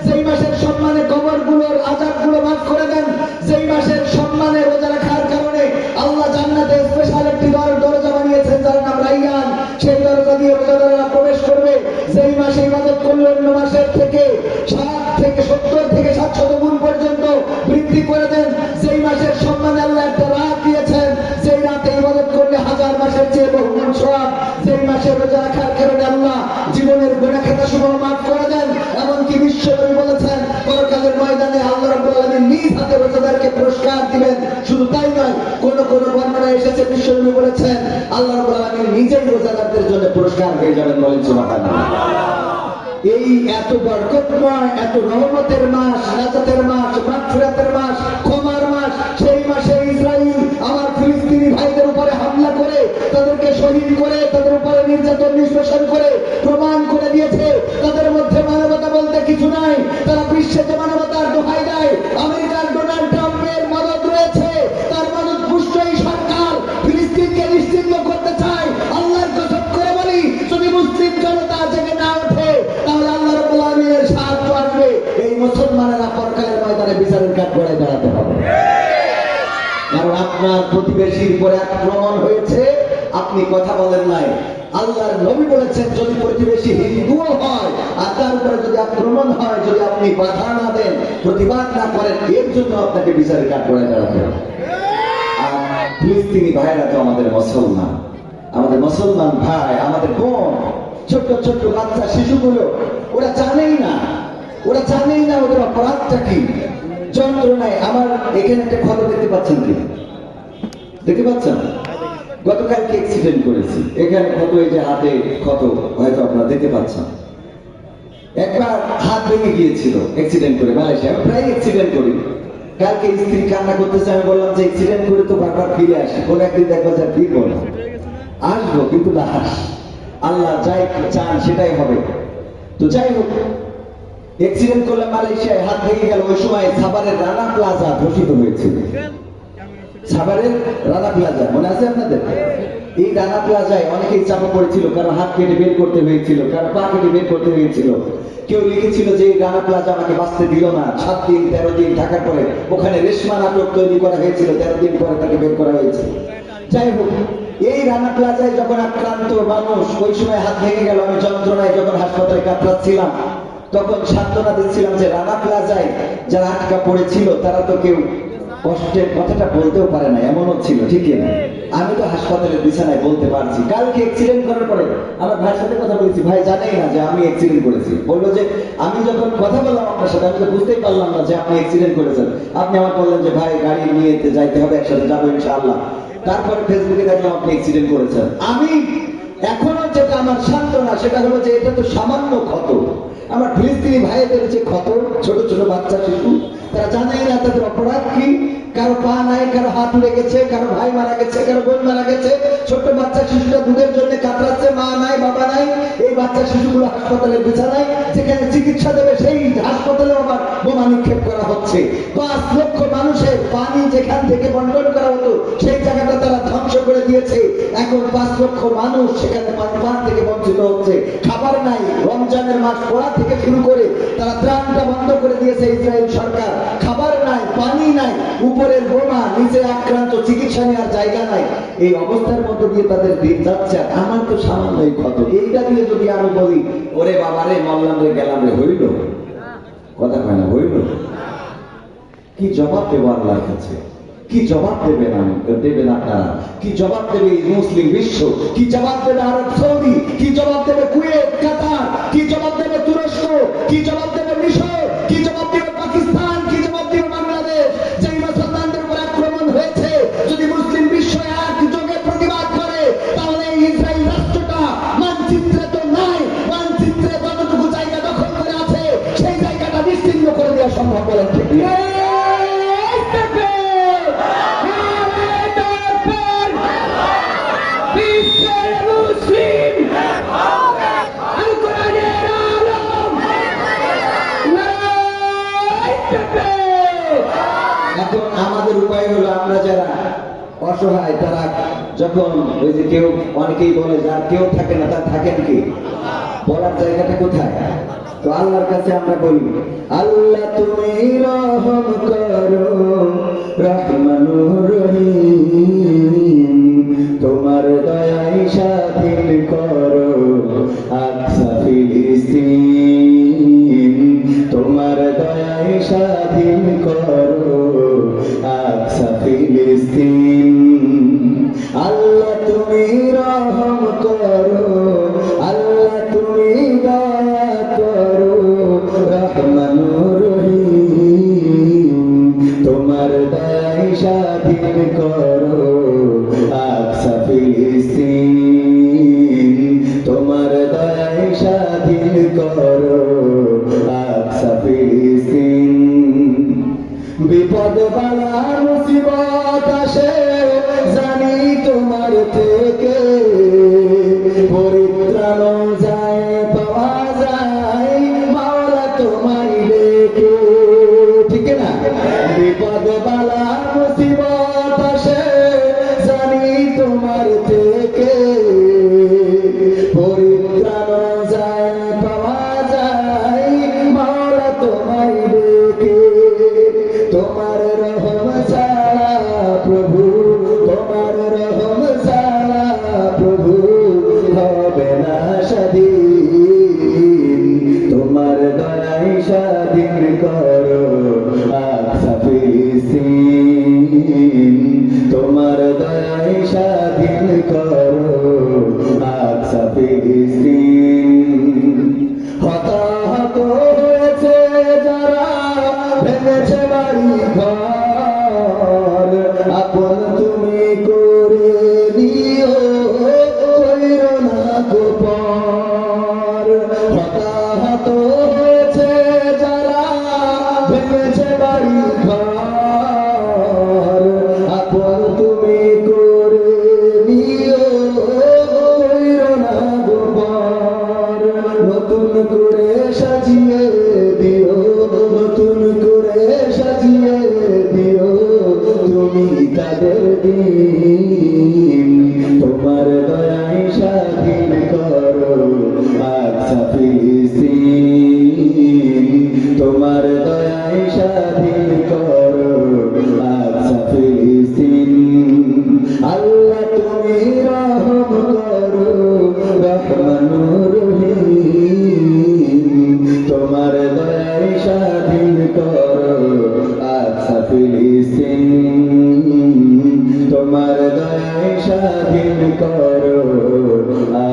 যেই মাসের সম্মানে কবরগুলোর আযাবগুলো মাফ করে দেন, যেই মাসের সম্মানে রোজা রাখার কারণে আল্লাহ জান্নাতে স্পেশাল একটি দরজা বানিয়েছেন যার নাম রাইয়ান, সেই দরজা দিয়ে রোজাদাররা প্রবেশ করবে। যেই মাসে ইবাদত করলে অন্য মাসের থেকে 70 থেকে 700 গুণ পর্যন্ত বৃদ্ধি করে দেন। যেই মাসের সম্মানে আল্লাহ একটা রাত দিয়েছেন, যেই রাতে ইবাদত করলে 1000 মাসের চেয়ে বহুগুণ সওয়াব। যেই মাসে রোজা রাখার কারণে আল্লাহ জীবনের গুনাহ খাতা সমূহ মাফ করে দেন। এমনকি বিশ্বনবী বলেছেন পরকালের ময়দানে আল্লাহ রাব্বুল আলামিন নিজ হাতে রোজাদারকে পুরস্কার দিবেন। শুধু তাই নয়, কোন কোন বর্ণনায় এসেছে বিশ্বনবী বলেছেন আল্লাহ রাব্বুল আলামিন নিজেই রোজাদারদের জন্য পুরস্কার হয়ে যাবেন। বলেন সুবহানাল্লাহ। এই এত বরকতময়, এত রহমতের মাস, নাজাতের মাস, মাগফিরাতের মাস, ক্ষমার মাস, সেই মাসে ইসরাইল আমার ফিলিস্তিনি ভাইদের উপরে হামলা করে তাদেরকে শহীদ করে তাদের উপরে নির্যাতন নিষ্পেষণ করে প্রমাণ করে দিয়েছে তাদের মধ্যে মানবতা বলতে কিছু নাই। তারা বিশ্বে যে মানবতার দোহাই দেয়, আমেরিকার ডোনাল্ড ট্রাম্পের মদত রয়েছে, তার মদত পুষ্ট এই সরকার ফিলিস্তিনকে নিশ্চিহ্ন করতে চায়। আল্লাহর কসম করে বলি, যদি মুসলিম জনতা জেগে না ওঠে তাহলে আল্লাহ রাব্বুল আলামিনের সাহায্য আসবে। এই মুসলমানেরা পরকালের ময়দানে বিচারের কাঠ গড়ায় দাঁড়াতে হবে। কারণ আপনার প্রতিবেশীর উপরে আক্রমণ হয়েছে, আপনি কথা বলেন নাই। আল্লাহর নবী বলেছেন যদি প্রতিবেশী হিন্দুও হয় আর তার উপরে যদি আক্রমণ হয়, যদি আপনি বাধা না দেন, প্রতিবাদ না করেন, এর জন্য আপনাকে বিচারের কাঠ গড়ায় দাঁড়াতে হবে। আর ফিলিস্তিনি ভাইরা তো আমাদের মুসলমান, আমাদের মুসলমান ভাই, আমাদের বোন, ছোট্ট ছোট্ট বাচ্চা শিশুগুলো, ওরা জানেই না ওদের অপরাধটা কি, যন্ত্রণায়। আমার এখানে একটা ক্ষত দেখতে পাচ্ছেন কি? দেখতে পাচ্ছেন? গতকালকে অ্যাক্সিডেন্ট করেছি, এখানে ক্ষত, এই যে হাতে ক্ষত, হয়তো আপনারা দেখতে পাচ্ছেন। একবার হাত ভেঙে গিয়েছিল অ্যাক্সিডেন্ট করে মালয়েশিয়া, প্রায় অ্যাক্সিডেন্ট করি। কালকে স্ত্রী কান্না করতেছে, আমি বললাম যে অ্যাক্সিডেন্ট করে তো বারবার ফিরে আসি, কোন একদিন দেখবো যে ফিরবো না, আসবো কিন্তু লাশ, আল্লাহ যাই চান সেটাই হবে। তো যাই হোক, অ্যাক্সিডেন্ট করলে মালয়েশিয়ায় হাত ভেঙে গেল। ওই সময় সাভারের রানা প্লাজা ধসিত হয়েছিল। সাভারের রানা প্লাজা মনে আছে আপনাদের? এই রানা প্লাজায় অনেকেই চাপা পড়েছিল, কারো হাত কেটে বের করতে হয়েছিল, কারো পা কেটে বের করতে হয়েছিল। কেউ লিখেছিল যে এই রানা প্লাজা আমাকে বাঁচতে দিল না। 7 দিন 13 দিন থাকার পরে ওখানে রেশমা নাটক তৈরি করা হয়েছিল, 13 দিন পরে তাকে বের করা হয়েছে। যাই হোক, এই রানা প্লাজায় যখন আক্রান্ত মানুষ, ওই সময় হাত ভেঙে গেল, আমি যন্ত্রণায় যখন হাসপাতালে কাতরাচ্ছিলাম তখন সান্ত্বনা দিচ্ছিলাম যে রানা প্লাজায় যারা আটকা পড়েছিল তারা তো কেউ কষ্টের কথাটা বলতেও পারে না, এমনও ছিল, ঠিক না? আমি তো হাসপাতালের বিছানায় বলতে পারছি। কালকে অ্যাক্সিডেন্ট করার পরে আমার ভাইয়ের সাথে কথা বলেছি, ভাই জানেই না যে আমি অ্যাক্সিডেন্ট করেছি। বললো যে আমি যখন কথা বললাম আপনার সাথে, আমি তো বুঝতেই পারলাম না যে আপনি অ্যাক্সিডেন্ট করেছেন। আপনি আমার বললেন যে ভাই গাড়ি নিয়ে যাইতে হবে, একসাথে যাবো ইনশাআল্লাহ। তারপরে ফেসবুকে দেখলাম আপনি অ্যাক্সিডেন্ট করেছেন। আমি এখনো যেটা আমার শান্তনা, সেটা হলো যে এটা তো সামান্য ক্ষত। আমার ফিলিস্তিনি ভাইদের যে ক্ষত, ছোট ছোট বাচ্চা শিশু, তারা জানেই না তাদের অপরাধ কি। কারো পা নাই, কারো হাত উড়ে গেছে, কারো ভাই মারা গেছে, কারো বোন মারা গেছে। ছোট্ট বাচ্চা শিশুরা দুধের জন্য কাতরাচ্ছে, মা নাই, বাবা নাই। এই বাচ্চা শিশুগুলো হাসপাতালের বিছানায়, যেখানে চিকিৎসা দেবে সেই হাসপাতালে আবার বোমা নিক্ষেপ করা হচ্ছে। 5 লক্ষ মানুষের পানি যেখান থেকে বন্টন করা হতো সেই জায়গাটা তারা ধ্বংস করে দিয়েছে। এখন 5 লক্ষ মানুষ সেখানে পান থেকে বঞ্চিত হচ্ছে। খাবার নাই, রমজানের মাস পড়া থেকে শুরু করে তারা ত্রাণটা বন্ধ করে দিয়েছে ইসরায়েল সরকার। খাবার নাই, পানি নাই, উপরের বোমা, নিচে আক্রান্ত, চিকিৎসা নেওয়ার জায়গা নাই। এই অবস্থার মধ্যে দিয়ে তাদের দিন যাচ্ছে। আমার তো সামান্যই ক্ষত, এইটা দিয়ে যদি আমি বলি ওরে বাবারে মরলাম রে গেলাম রে, হইল? কথা কয় না, হইল? কি জবাব দেবো আল্লাহর কাছে? কি জবাব দেবেন আপনারা? কি জবাব দেবে মুসলিম বিশ্ব? কি জবাব দেবে আরব সৌদি? কি জবাব দেবে কুয়েত, কাতার? কি জবাব দেবে তুরস্ক? কি জবাব দেবে মিশর? কি জবাব দেবে পাকিস্তান? কি জবাব দেবে বাংলাদেশ? যে মুসলমানদের উপর আক্রমণ হয়েছে, যদি মুসলিম বিশ্ব একযোগে প্রতিবাদ করে তাহলে ইসরায়েল রাষ্ট্রটা মানচিত্রে তো নাই, মানচিত্রে যতটুকু জায়গা দখল করে আছে সেই জায়গাটা বিচ্ছিন্ন করে দেওয়া সম্ভব। বলেন ঠিক? এখন আমাদের উপায় হলো, আমরা যারা অসহায় তারা যখন ওই যে কেউ, অনেকেই বলে যার কেউ থাকে না তার থাকেন কি? বলার জায়গাটা কোথায়? তো আল্লাহর কাছে আমরা বলি, আল্লাহ তুমি রহম করো রহমানুর রহিম, তোমার দয়ায় স্বাধীন করো আকসা ফিলিস্তিন, তোমার দয়ায় স্বাধীন করো আকসা ফিলিস্তিন। আল্লাহ তুমি রহম করো, আল্লাহ তুমি দয়া করো রহমানুর রহিম, তোমার দয়ায় স্বাধীন করো আকসা ফিলিস্তিন, তোমার দয়ায় স্বাধীন করো আকসা ফিলিস্তিন। বিপদ বালা মুসিবত আসে জানি তোমার থেকে, পরিত্রাণ যায় পাওয়া যায় মাওলা তোমায় রেখে, ঠিক না? বিপদ বালা মুসিবত আসে জানি তোমার থেকে, পরিত্রাণ যায় পাওয়া যায় মাওলা তোমায় রেখে। তোমার রহম ছাড়া প্রভু, তোমার রহম ছাড়া প্রভু হবে না স্বাধীন, তোমার দয়ায় স্বাধীন করো আকসা ফিলিস্তিন, তোমার দয়ায় স্বাধীন করো আকসা ফিলিস্তিন। হতাহত হয়েছে যারা, ভেঙেছে বাড়ি ঘর, আপন তুমি করে দিও কইরো না গোপর। হতাহত হয়েছে যারা, ভেঙেছে বাড়ি ঘর, আপন তুমি করে দিও কইরো না গোপর। নতুন করে সাজিয়ে দিও, নতুন করে সাজিয়ে দিও তুমি তাদের দিন, তোমার দয়ায় স্বাধীন করো আকসা ফিলিস্তিন, তোমার দয়ায় স্বাধীন করো আকসা ফিলিস্তিন। আল্লাহ তুমি রহম করো রহমানুর রহিম, তোমার দয়ায় স্বাধীন করো আকসা ফিলিস্তিন, তোমার দয়ায় স্বাধীন করো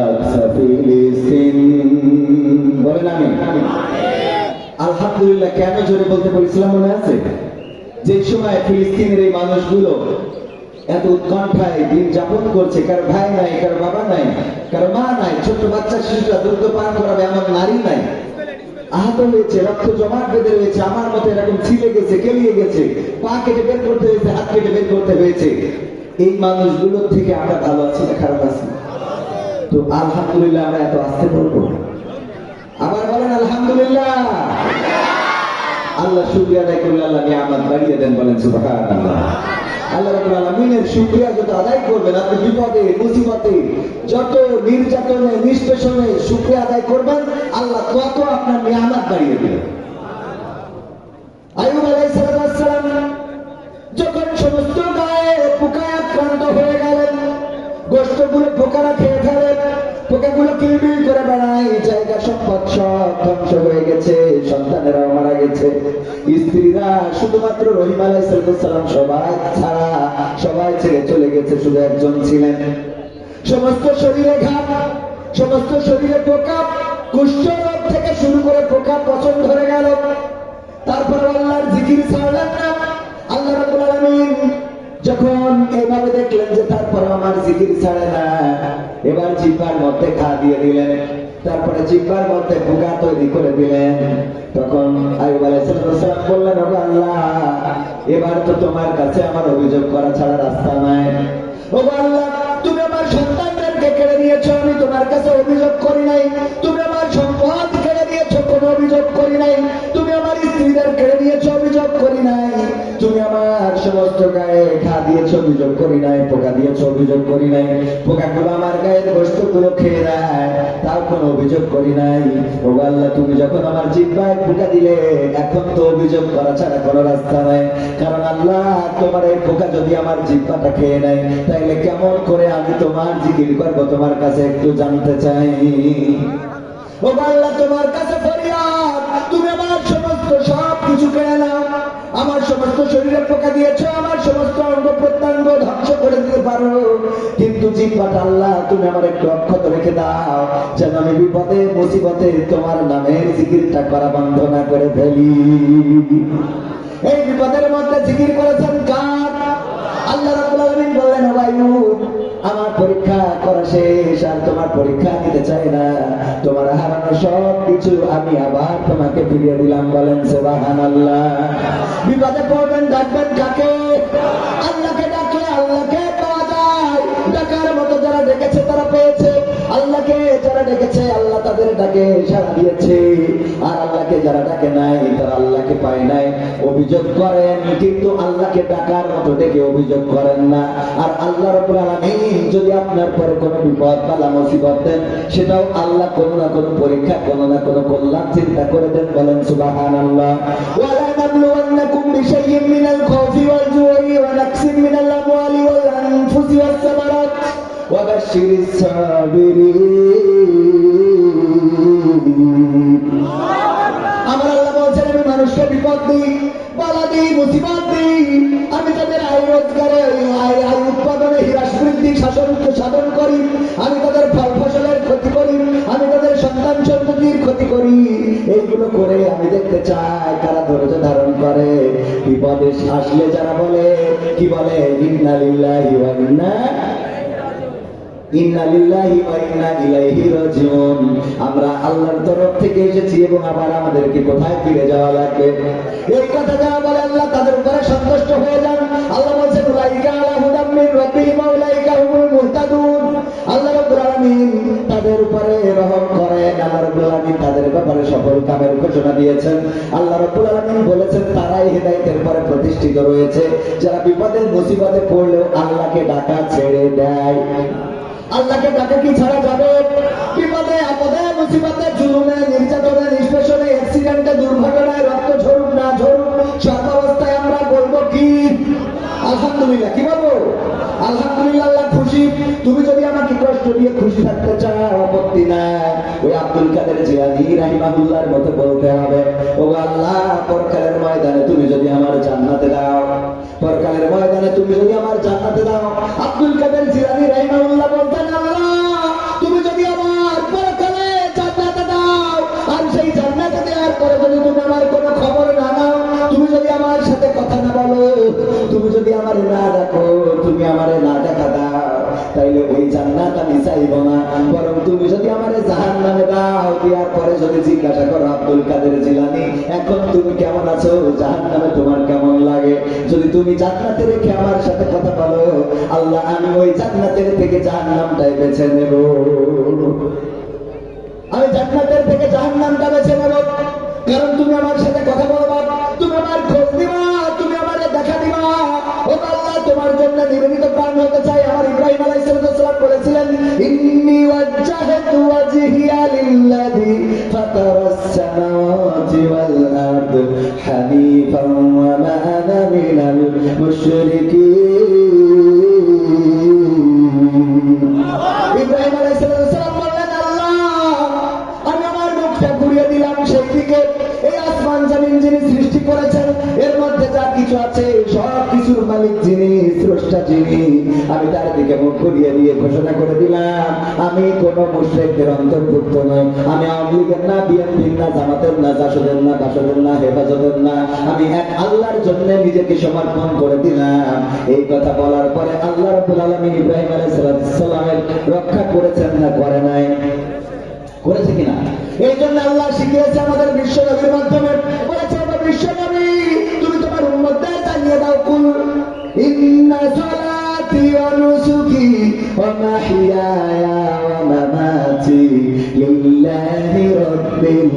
আকসা ফিলিস্তিন। বলেন আমিন। আলহামদুলিল্লাহ। কেন জোরে বলতে বলেছিলাম মনে আছে? যে সময় ফিলিস্তিনের এই মানুষগুলো এত উৎকণ্ঠায় দিন যাপন করছে, কারো ভাই নাই, কারো বাবা নাই, কারো মা নাই, ছোট বাচ্চা শিশুরা দুগ্ধ পান করাবে এমন নারী নাই, আহত হয়েছে, রক্ত জমাট বেঁধে রয়েছে, আমার মতো এরকম ছিলে গেছে, কেলিয়ে গেছে, পা কেটে বের করতে হয়েছে, হাত কেটে বের করতে হয়েছে। এই মানুষগুলোর থেকে আমরা ভালো আছি না খারাপ আছি? তো আলহামদুলিল্লাহ আমরা এত আসতে বলবো। আবার বলেন আলহামদুলিল্লাহ। আল্লাহ শুকরিয়া আদায় করলে আল্লাহ নিয়ামত বাড়িয়ে দেন, বলেন সুবহানাল্লাহ। আল্লাহ রাব্বুল আলামিনের শুকরিয়া যত আদায় করবেন, আপনি বিপদে মুসিবতে যত নির্যাতনে নিষ্পেষণে শুকরিয়া আদায় করবেন, আল্লাহ তত আপনার নিয়ামত বাড়িয়ে দিবেন। আইয়ুব আলাইহিস সালাম যখন সমস্ত গায়ে পোকায় আক্রান্ত হয়ে গেলেন, গোশতগুলো পোকারা খেয়ে ফেলেন, পোকাগুলো কিলবিল করে বেড়ায়, জায়গা সম্পদ সব ধ্বংস হয়ে গেছে, সন্তানেরাও মারা গেছে, স্ত্রীরা শুধুমাত্র রহিম আলাইহিস সালাম সবাই ছাড়া সবাই ছেড়ে চলে গেছে, শুধু একজন ছিলেন। সমস্ত শরীরে ঘাম, সমস্ত শরীরে পোকা, কুষ্ঠরোগ থেকে শুরু করে পোকা পচন ধরে গেল। তারপর আল্লাহর জিকির ছাড়লেন না। আল্লাহ রাব্বুল আলামিন যখন এইভাবে দেখলেন যে তারপর আমার জিকির ছাড়ে না, এবার জিহ্বার মধ্যে ঘা দিয়ে দিলেন, তারপরে জিহ্বার মধ্যে পোকা তৈরি করে দিলেন। তখন আইয়ুব আলাইহিস সালাম বললেন, ওগো আল্লাহ, এবার তো তোমার কাছে আমার অভিযোগ করা ছাড়া রাস্তা নাই। ওগো আল্লাহ, তুমি আমার সন্তানদেরকে কেড়ে নিয়েছো, আমি তোমার কাছে অভিযোগ করি নাই। তুমি আমার সম্পদ কেড়ে নিয়েছো, কোনো অভিযোগ করি নাই। তুমি আমার স্ত্রীদের কেড়ে নিয়েছো, অভিযোগ করি নাই। তুমি আমার সমস্ত গায়ে ঘা দিয়েছ অভিযোগ করি নাই, পোকা দিয়েছ অভিযোগ করি নাই, পোকাগুলো আমার গায়ের গোশতগুলো খেয়ে নেয়, তাও কোনো অভিযোগ করি নাই। ও আল্লাহ, তুমি যখন আমার জিহ্বায় পোকা দিলে, এখন তো অভিযোগ করা ছাড়া কোনো রাস্তা নাই। কারণ আল্লাহ, তোমার এই পোকা যদি আমার জিহ্বাটা খেয়ে নেয়, তাইলে কেমন করে আমি তোমার জিকির করবো, তোমার কাছে একটু জানতে চাই। ও আল্লাহ, তোমার কাছে ফরিয়াদ, তুমি আমার সমস্ত সব কিছু কেড়ে নাও। আমার সমস্ত শরীরে পোকা দিয়েছো, আমার সমস্ত অঙ্গ প্রত্যঙ্গ ধ্বংস করে দিতে পারো, কিন্তু জিহ্বাটা আল্লাহ তুমি আমার একটু অক্ষত রেখে দাও, যেন আমি বিপদে মুসিবতে তোমার নামের জিকিরটা করা বন্ধ না করে ফেলি। এই বিপদের মধ্যে জিকির করেছেন কার? আল্লাহ রাব্বুল আলামিন বললেন, আইয়ুব, আমার পরীক্ষা করা শেষ, আর তোমার পরীক্ষা নিতে চাই না, তোমার হারানো সব কিছু আমি আবার তোমাকে ফিরিয়ে দিলাম। বলেন সুবহানাল্লাহ। বিপদে পড়বেন, ডাকবেন কাকে? আল্লাহকে ডাকলে আল্লাহকে পাওয়া যায়। ডাকার মতো যারা ডেকেছে তারা পেয়েছে, আল্লাহকে যারা ডেকেছে আল্লাহ তাদের ডাকে সাড়া দিয়েছে, আর আল্লাহকে যারা ডাকে নাই তারা আল্লাহকে পায় নাই। অভিযোগ করেন, কিন্তু আল্লাহকে ডাকার মতো ডেকে অভিযোগ করেন না। আর আল্লাহ রাব্বুল আলামিন যদি আপনার পরে কোনো বিপদ বালা মুসিবত দেন, সেটাও আল্লাহ কোনো না কোনো পরীক্ষা, কোনো না কোনো কল্যাণ চিন্তা করে দেন। বলেন সুবহানাল্লাহ। ওয়ালা নাবলুওয়ান্নাকুম বিশাইইন মিনাল খাউফি ওয়াল জুই ওয়া নাকসিম মিনাল আমওয়ালি ওয়াল আনফুসি ওয়াস সামারাত ওয়া বাশশিরিস সাবিরিন। আমার আল্লাহ বলছেন, আমি মানুষকে বিপদ দিই, বালা দিই, মুসিবত দিই, আমি তাদের আয় রোজগারে, আয় উৎপাদনে হ্রাস বৃদ্ধি সাধন করি, আমি তাদের ফল ফসলের ক্ষতি করি, আমি তাদের সন্তান সন্ততির ক্ষতি করি। এইগুলো করে আমি দেখতে চাই কারা ধৈর্য ধারণ করে। বিপদে আসলে যারা বলে, কি বলে? ইন্না লিল্লাহি ওয়া ইন্না লিল্লাহি ওয়া ইন্না ইলাইহি রাজিউন। আমরা আল্লাহর তরফ থেকে এসেছি এবং আবার আমাদেরকে কোথায় ফিরে যাওয়া লাগবে। এই কথা যারা বলে আল্লাহ তাদের উপরে সন্তুষ্ট হয়ে যান। আল্লাহ বলেন, উলাইকা আলা হুদাম মির রাব্বিহিম ওয়া উলাইকা হুমুল মুহতাদুন। আল্লাহ রাব্বুল আলামিন তাদের উপরে রহম করেন। আল্লাহ রাব্বুল আলামিন তাদের ব্যাপারে সফল কামের ঘোষণা দিয়েছেন। আল্লাহ রাব্বুল আলামিন বলেছেন, তারাই হেদায়েতের পরে প্রতিষ্ঠিত রয়েছে, যারা বিপদে মুসিবতে পড়লেও আল্লাহকে ডাকা ছেড়ে দেয়। আল্লাহকে ডাকে কি ছাড়া যাবে? বিপদে আপদে মুসিবতে জুলুমে নির্যাতনে নিষ্পেষণে অ্যাক্সিডেন্টে দুর্ঘটনায় রক্ত ঝরুক না ঝরুক, সব অবস্থায় আমরা বলবো কি? আলহামদুলিল্লাহ। কি বলবো? আলহামদুলিল্লাহ। আল্লাহ খুশি। তুমি যদি আমাকে কষ্ট দিয়ে খুশি থাকতে চাও, আপত্তি নাই। ওই আব্দুল কাদের জিলানী রাহিমাহুল্লাহর মতো বলতে হবে, ও আল্লাহ, পরকালের ময়দানে তুমি যদি আমার জান্নাতে দাও, পরকালের ময়দানে তুমি যদি আমার জান্নাতে দাও। আব্দুল কাদের জিলানী রাহিমাহুল্লাহ বলতেন, আল্লাহ, তুমি যদি আমার পরকালে জান্নাতে দাও, আর সেই জান্নাতে দেওয়ার পরে যদি তুমি আমার কোনো খবর না নাও, তুমি যদি আমার সাথে কথা না বলো, তুমি যদি আমার না ডাকো, তুমি আমারে না দেখা দাও, তাইলে ওই জান্নাত আমি চাইব না। বরং তুমি যদি আমারে জাহান্নামে দাও, দেওয়ার পরে যদি জিজ্ঞাসা করো, আব্দুল কাদের জিলানী, এখন তুমি কেমন আছো, জাহান্নামে তোমার কেমন লাগে, যদি তুমি জান্নাতে রেখে আমার সাথে কথা বলো, আল্লাহ, আমি ওই জান্নাতের থেকে জাহান্নামটাই বেছে নেব। আমি জান্নাতের থেকে জাহান্নামটা বেছে নেব, কারণ তুমি আমার সাথে কথা বলবা, তুমি আমার খোঁজ দিবা, তুমি আমারে দেখা দিবা। ও আল্লাহ, তোমার জন্য নিবেদিত প্রাণ হতে চাই। আমার ইব্রাহিম আলাইহিস সালাম বলেছিলেন, ইন্নী ওয়াজ্জাহতু ওয়াজহিয়া লিল্লাযী ফাতারাস সামাওয়াতি ওয়াল আরদ হানিফান ওয়া মা আনা মিনাল মুশরিকিন। ইব্রাহিম আলাইহিস সালাম বললেন, আল্লাহ, আমি আমার মুখটা ঘুরিয়ে দিলাম সেই দিকে। এই আসমান জমিন যিনি সৃষ্টি করেছেন, এর মধ্যে যা কিছু আছে সব কিছুর মালিক যিনি, স্রষ্টা যিনি, আমি তার দিকে মুখ ঘুরিয়ে দিয়ে ঘোষণা করে দিলাম, আমি কোন মুশরিকদের অন্তর্ভুক্ত নই। আমি আওয়ামী লীগের না, বিএনপির না, জামাতের না, জাসদের না, বাসদের না, হেফাজতের না, আমি এক আল্লাহর জন্য নিজেকে সমর্পণ করে দিলাম। এই কথা বলার পরে আল্লাহ রাব্বুল আলামিন ইব্রাহিম আলাইহিস সালামের রক্ষা করেছেন না করে নাই? করেছে কিনা? এই জন্য আল্লাহ শিখিয়েছে আমাদের বিশ্ব নবীর মাধ্যমে, বলেছে, বিশ্ব নবী, তুমি তোমার উম্মতদের জানিয়ে দাও, কুল ইন্না সালাতি ওয়া নুসুকি ওয়া মাহইয়ায়া ওয়া মামাতি লিল্লাহি রাব্বিল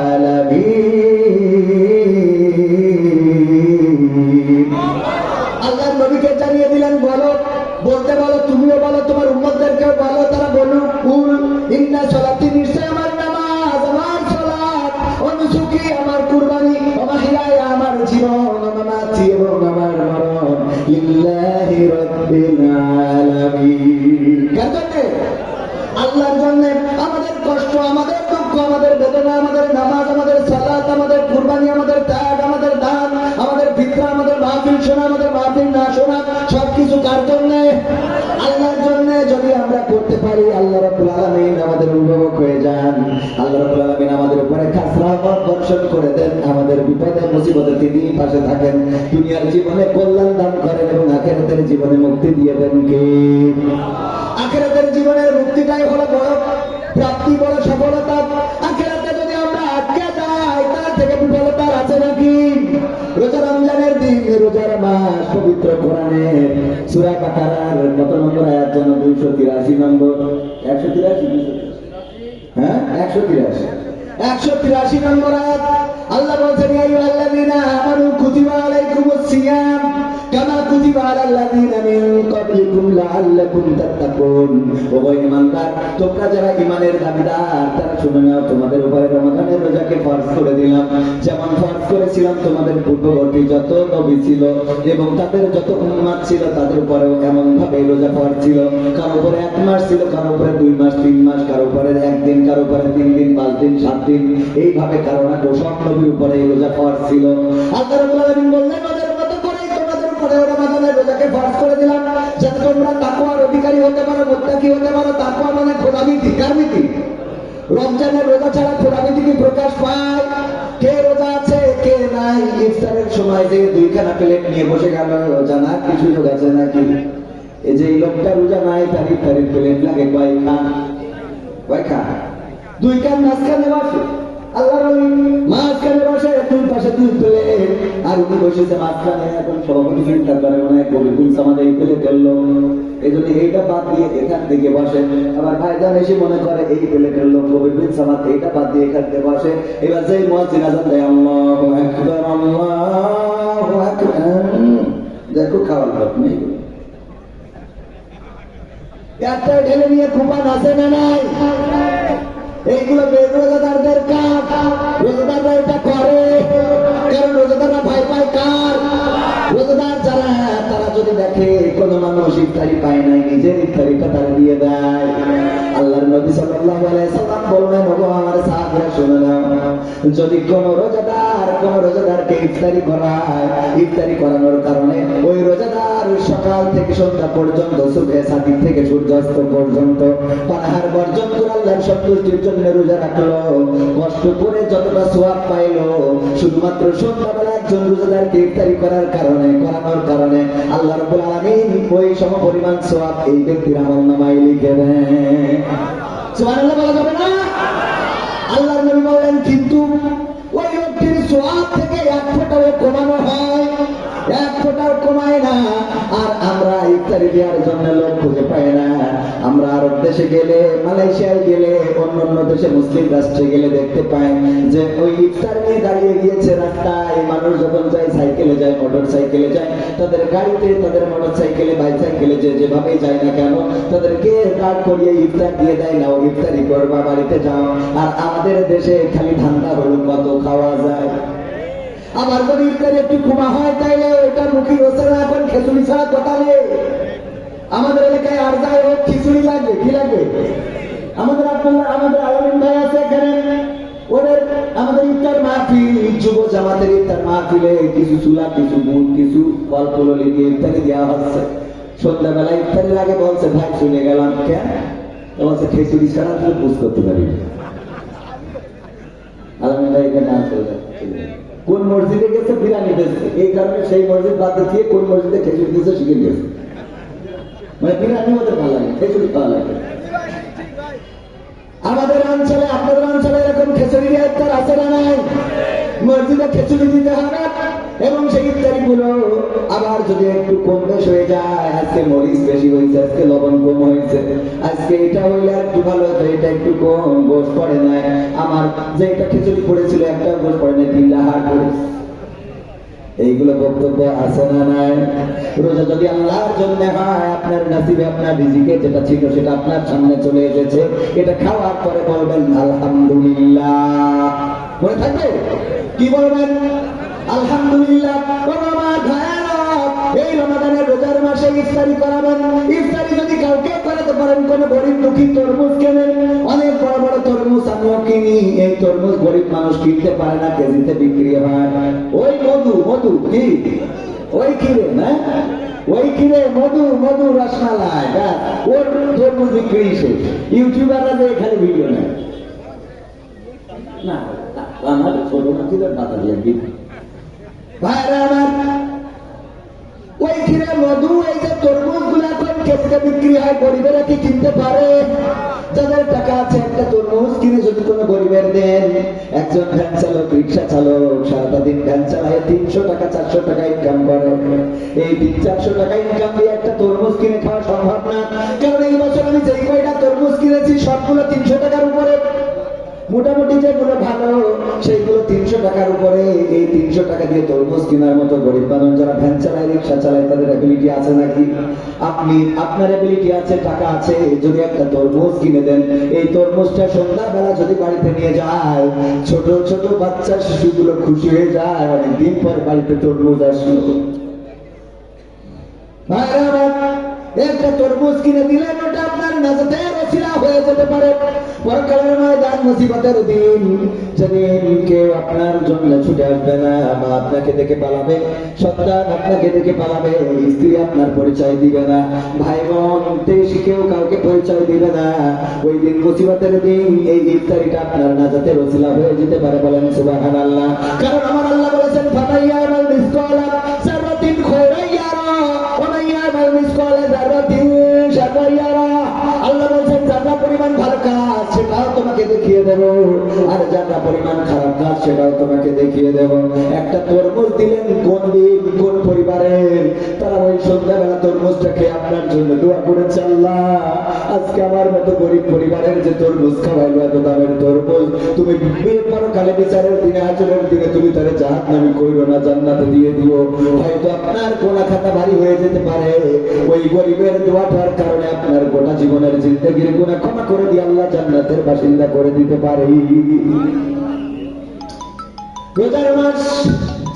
আলামিন। আল্লাহর নবীকে জানিয়ে কুরবানি, আমাদের ত্যাগ, আমাদের দান, আমাদের ফিতরা, আমাদের মাহফিল শোনা, আমাদের মাহফিল না শোনা, সবকিছু কার জন্য? আল্লাহর জন্য। যদি আমরা করতে পারি, আল্লাহ রাব্বুল আলামিন আমাদের অভিভাবক হয়ে যান, আল্লাহ রাব্বুল আলামিন আমাদের উপরে খাস রহমত বর্ষণ করে দেন, আমাদের বিপদে মুসিবতে তিনি পাশে থাকেন, দুনিয়ার জীবনে কল্যাণ দান করেন এবং আখিরাতের জীবনে মুক্তি দিয়ে দেন। কে? আখিরাতের জীবনের মুক্তিটাই হলো বড় প্রাপ্তি, বড় সফলতা। আখিরাতে যদি আমরা আটকে যাই, তার থেকে বিফলতা আছে নাকি? রোজা রমজানের দিন, রোজার মাস, পবিত্র কোরআনের সূরা বাকারার কত নম্বর আয়াত যেন? 283 নম্বর। 183? হ্যাঁ, 183 নম্বর আয়াত। আল্লাহ বলছেন, ইয়া আইয়ুহাল্লাযীনা আমানু কুতিবা আলাইকুমুস সিয়াম কামা কুতিবা আলাল্লাযীনা মিন ক্বাবলিকুম লাআল্লাকুম তাত্তাকুন। ও ঈমানদার, তোমরা যারা ঈমানের দাবিদার, তারা শুনে নাও, তোমাদের উপরে রমাদানের রোজাকে ফরজ করে দিলাম, যেমন ফরজ করেছিলাম তোমাদের পূর্ববর্তী যত নবী ছিল এবং তাদের যত উম্মত ছিল, তাদের উপরেও এমন ভাবে রোজা ফরজ ছিল। কারো উপরে 1 মাস ছিল, কারো উপরে 2 মাস, 3 মাস, কারো উপরে 1 দিন, কারো উপরে 3 দিন, 5 দিন, 7 দিন, এইভাবে কারো না সব নবীর উপরে এই রোজা ফরজ ছিল। আল্লাহ রাব্বুল আলামিন বললেন, ওদের মতো করেই তোমাদের উপরে রমাদানের রোজাকে ফরজ করে দিলাম, যাতে তোমরা তাকওয়ার অধিকারী হতে পারো, মুত্তাকি হতে পারো। তাকওয়া মানে খোদাভীতি। কার ভীতি? রমজানের রোজা ছাড়া খোদাভীতি কি প্রকাশ পায়? কে রোজা আছে, কে নাই? ইফতারের সময় যে 2খানা প্লেট নিয়ে বসে গেল, জানা কিছু লোক আছে নাকি? এই যে এই লোকটা রোজা নাই, তার ইফতারের প্লেট লাগে কয়খান? 2 খান মাঝখানে বসে। আল্লাহর ওলি মাঝখানে বসে, 2 পাশে 2 প্লেট, আর উনি বসেছে মাঝখানে। এখন সভাপতি চিন্তা করে, মনে হয় কবি কুলস আমাদের এই প্লেটের লোক, এই জন্য এইটা বাদ দিয়ে এখান থেকে বসে। আবার ভাইজান এসে মনে করে এই প্লেটের লোক, কবি কুলস আমাদের এইটা বাদ দিয়ে এখান থেকে বসে। এবার যেই মুয়াজ্জিন আযান দেয়, আল্লাহু আকবার, আল্লাহু আকবার, দেখো খাওয়ার লোক নেই, একটা ঢেলে নিয়ে কুপান আছে না নাই? এইগুলো রোজাদারদের কাজ। রোজাদাররা এটা করে, কারণ রোজাদাররা ভয় পায় কার? রোজাদার যারা, তারা যদি দেখে কোনো মানুষ ইফতারি পায় নাই, নিজের ইফতারিটা তারা দিয়ে দেয়। আল্লাহর নবী সাল্লাল্লাহু আলাইহি সাল্লাম বললেন, ওগো আমার সাহাবীরা শুনে নাও, যদি কোন রোজাদারকে ইফতারি করায়, ইফতারি করানোর কারণে ওই রোজাদার সকাল থেকে সন্ধ্যা পর্যন্ত, সুবহে সাদিক থেকে সূর্যাস্ত পর্যন্ত পানাহার বর্জন করে আল্লাহর সন্তুষ্টির জন্য রোজা রাখলো, কষ্ট করে যতটা সওয়াব পাইলো, শুধুমাত্র সন্ধ্যাবেলা একজন রোজাদারকে ইফতারি করানোর কারণে আল্লাহ রাব্বুল আলামিন ওই সমপরিমাণ সওয়াব এই ব্যক্তির আমলনামায় লিখে দেন। সুবহানাল্লাহ বলা যাবে না? আল্লাহর নবী বললেন, কিন্তু ওই ব্যক্তির সওয়াব থেকে 1 ফোঁটাও কমানো হয়, 1 ফোঁটাও কমায় না। আর আমরা ইফতারি দেওয়ার জন্য লোক খুঁজে পাই না। আমরা আরব দেশে গেলে, মালয়েশিয়ায় গেলে, অন্য দেশে মুসলিম রাষ্ট্রে গেলে দেখতে পাই যে ওই ইফতার নিয়ে দাঁড়িয়ে গিয়েছে রাস্তায়। মানুষ যখন যায়, সাইকেলে যায়, মোটর সাইকেলে যায়, তাদের গাড়িতে, তাদের মোটর সাইকেলে, বাইসাইকেলে, যেভাবেই যায় না কেন, তাদেরকে দাঁড় করিয়ে ইফতার দিয়ে দেয়, না ইফতারি করবা, বাড়িতে যাও। আর আমাদের দেশে খালি ধান্দা হলো কত খাওয়া যায়। আবার যদি ইফতারি একটু কমা হয়, তাইলে ওইটা মুখী হচ্ছে না, এখন খিচুড়ি ছাড়া কথা নেই। আমাদের এলাকায় আর যাই হোক খিচুড়ি লাগবে। কি লাগবে? আমাদের আলামিন ভাই আছে এখানে, ওদের আমাদের ইফতার মাহফিল, যুব জামাতের ইফতার মাহফিলে কিছু চুলা, কিছু বুট, কিছু ফল ফুললি দিয়ে ইফতারি দেওয়া হচ্ছে। সন্ধ্যাবেলা ইফতারের আগে বলছে, ভাই শুনে গেলাম, কেন? বলছে খিচুড়ি ছাড়া তুই বুঝ করতে পারি। আলামিন ভাই এখানে আসে, কোন মসজিদে গেছে বিরিয়ানি দিয়েছে, এই কারণে সেই মসজিদ বাদ দিয়ে কোন মসজিদে খিচুড়ি দিয়েছে শিখে গেছে। মানে বিরিয়ানি ওদের ভালো লাগে, খিচুড়ি ভালো লাগে। আমাদের অঞ্চলে, আপনাদের অঞ্চলে এরকম খিচুড়ি ইফতার আছে না নাই? মসজিদে খিচুড়ি দিতে হবে এবং সেই ইফতারি গুলো আবার যদি একটু কম বেশ হয়ে যায়, আজকে মরিচ বেশি হয়েছে, আজকে লবণ কম হয়েছে, আজকে এটা হইলে একটু ভালো হতো, এটা একটু কম, গোশ পড়ে নাই, আমার যে এটা খিচুড়ি পড়েছিল একটা গোশ পড়ে নাই, 3টা হাড় পড়েছে। এইগুলো বক্তব্য আছে না নাই? রোজা যদি আল্লাহর জন্য হয়, আপনার নসিবে, আপনার রিজিকে যেটা ছিল সেটা আপনার সামনে চলে এসেছে, এটা খাওয়ার পরে বলবেন আলহামদুলিল্লাহ। মনে থাকবে? কি বলবেন? আলহামদুলিল্লাহ। এই রমাদানের রোজার মাসে ইফতারি করাবেন। ইফতারি যদি কাউকে করাতে পারেন কোন গরিব দুঃখী তরমুজ কেনেন, অনেক বড় বড় তরমুজ আমিও কিনি, এই তরমুজ গরিব মানুষ কিনতে পারে না, কেজিতে বিক্রি হয়। ওই মধু মধু কি ওই কিরে না ওই কিরে মধু মধু রসমালাই ওর তরমুজ বিক্রি শেষ। ইউটিউবাররা যে এখানে ভিডিও নেয় না, আমার ছোট মাটিদের বাধা দিয়ে দিন ভাইরা আমার। ওই কিরে মধু এই যে তরমুজ গুলা এখন কেজিতে বিক্রি হয়, গরিবেরা কি কিনতে পারে? যাদের টাকা আছে একটা তরমুজ কিনে যদি কোনো গরিবের দেন, একজন ভ্যান চালক রিক্সা চালক সারাটা দিন ভ্যান চালায় 300 টাকা 400 টাকা ইনকাম করে, এই 300-400 টাকা ইনকাম দিয়ে একটা তরমুজ কিনে খাওয়া সম্ভব না। কারণ এই বছর আমি যেই কয়টা তরমুজ কিনেছি সবগুলো 300 টাকার উপরে, মোটামুটি যেগুলো ভালো সেইগুলো 300 টাকার উপরে। এই 300 টাকা দিয়ে তরমুজ কেনার মতো গরিব মানুষ যারা ভ্যান চালায় রিক্সা চালায় তাদের অ্যাবিলিটি আছে নাকি? আপনার অ্যাবিলিটি আছে, টাকা আছে, যদি একটা তরমুজ কিনে দেন, এই তরমুজটা সন্ধ্যাবেলা যদি বাড়িতে নিয়ে যায়, ছোট ছোট বাচ্চা শিশুগুলো খুশি হয়ে যায়, অনেকদিন পর বাড়িতে তরমুজ আসলো। একটা তরমুজ কিনে দিলেন, ওটা আপনার নাজাতের ওসিলা হয়ে যেতে পারে পরকালের ময়দান মুসিবতের দিন। যেদিন কেউ আপনার জন্য ছুটে আসবে না, মা আপনাকে দেখে পালাবে, সন্তান আপনাকে দেখে পালাবে, স্ত্রী আপনার পরিচয় দিবে না, ভাই বোন দেশ কেউ কাউকে পরিচয় দিবে না। ওই দিন মুসিবতের দিন এই ইফতারিটা আপনার নাজাতের ওসিলা হয়ে যেতে পারে। বলেন সুবহানাল্লাহ। কারণ আমার আল্লাহ বলেছেন ফাতাইয়া আল মিসকালা যারাতিন খায়রান ইয়ারা ওয়া মান ইয়ামাল মিসকালা যারাতিন শাররান ইয়ারা। আল্লাহ বলেছেন যারা পরিমাণ ভালো কাজ সেটাও তোমাকে দেখিয়ে দেব, আর যারা পরিমাণ খারাপ কাজ সেটাও তোমাকে দেখিয়ে দেব। একটা তরমুজ দিলেন কোন দিন কোন পরিবারের, তারা ওই সন্ধ্যাবেলা তরমুজটা খেয়ে আপনার জন্য দোয়া করেছে, আল্লাহ আজকে আমার মতো গরিব পরিবারের যে তরমুজ খাওয়াইলো, এত দামের তরমুজ, তুমি পরকালে বিচারের দিনে আচরের দিনে তুমি তারে জাহান্নামী কইরো না, জান্নাতে দিয়ে দিও। হয়তো আপনার গোনা খাতা ভারী হয়ে যেতে পারে, ওই গরিবের দোয়াটার কারণে আপনার গোটা জীবনের জিন্দেগির গুনাহ ক্ষমা করে দিয়ে আল্লাহ জান্নাতের বাসিন্দা করে দিতে পারে। রোজার মাস,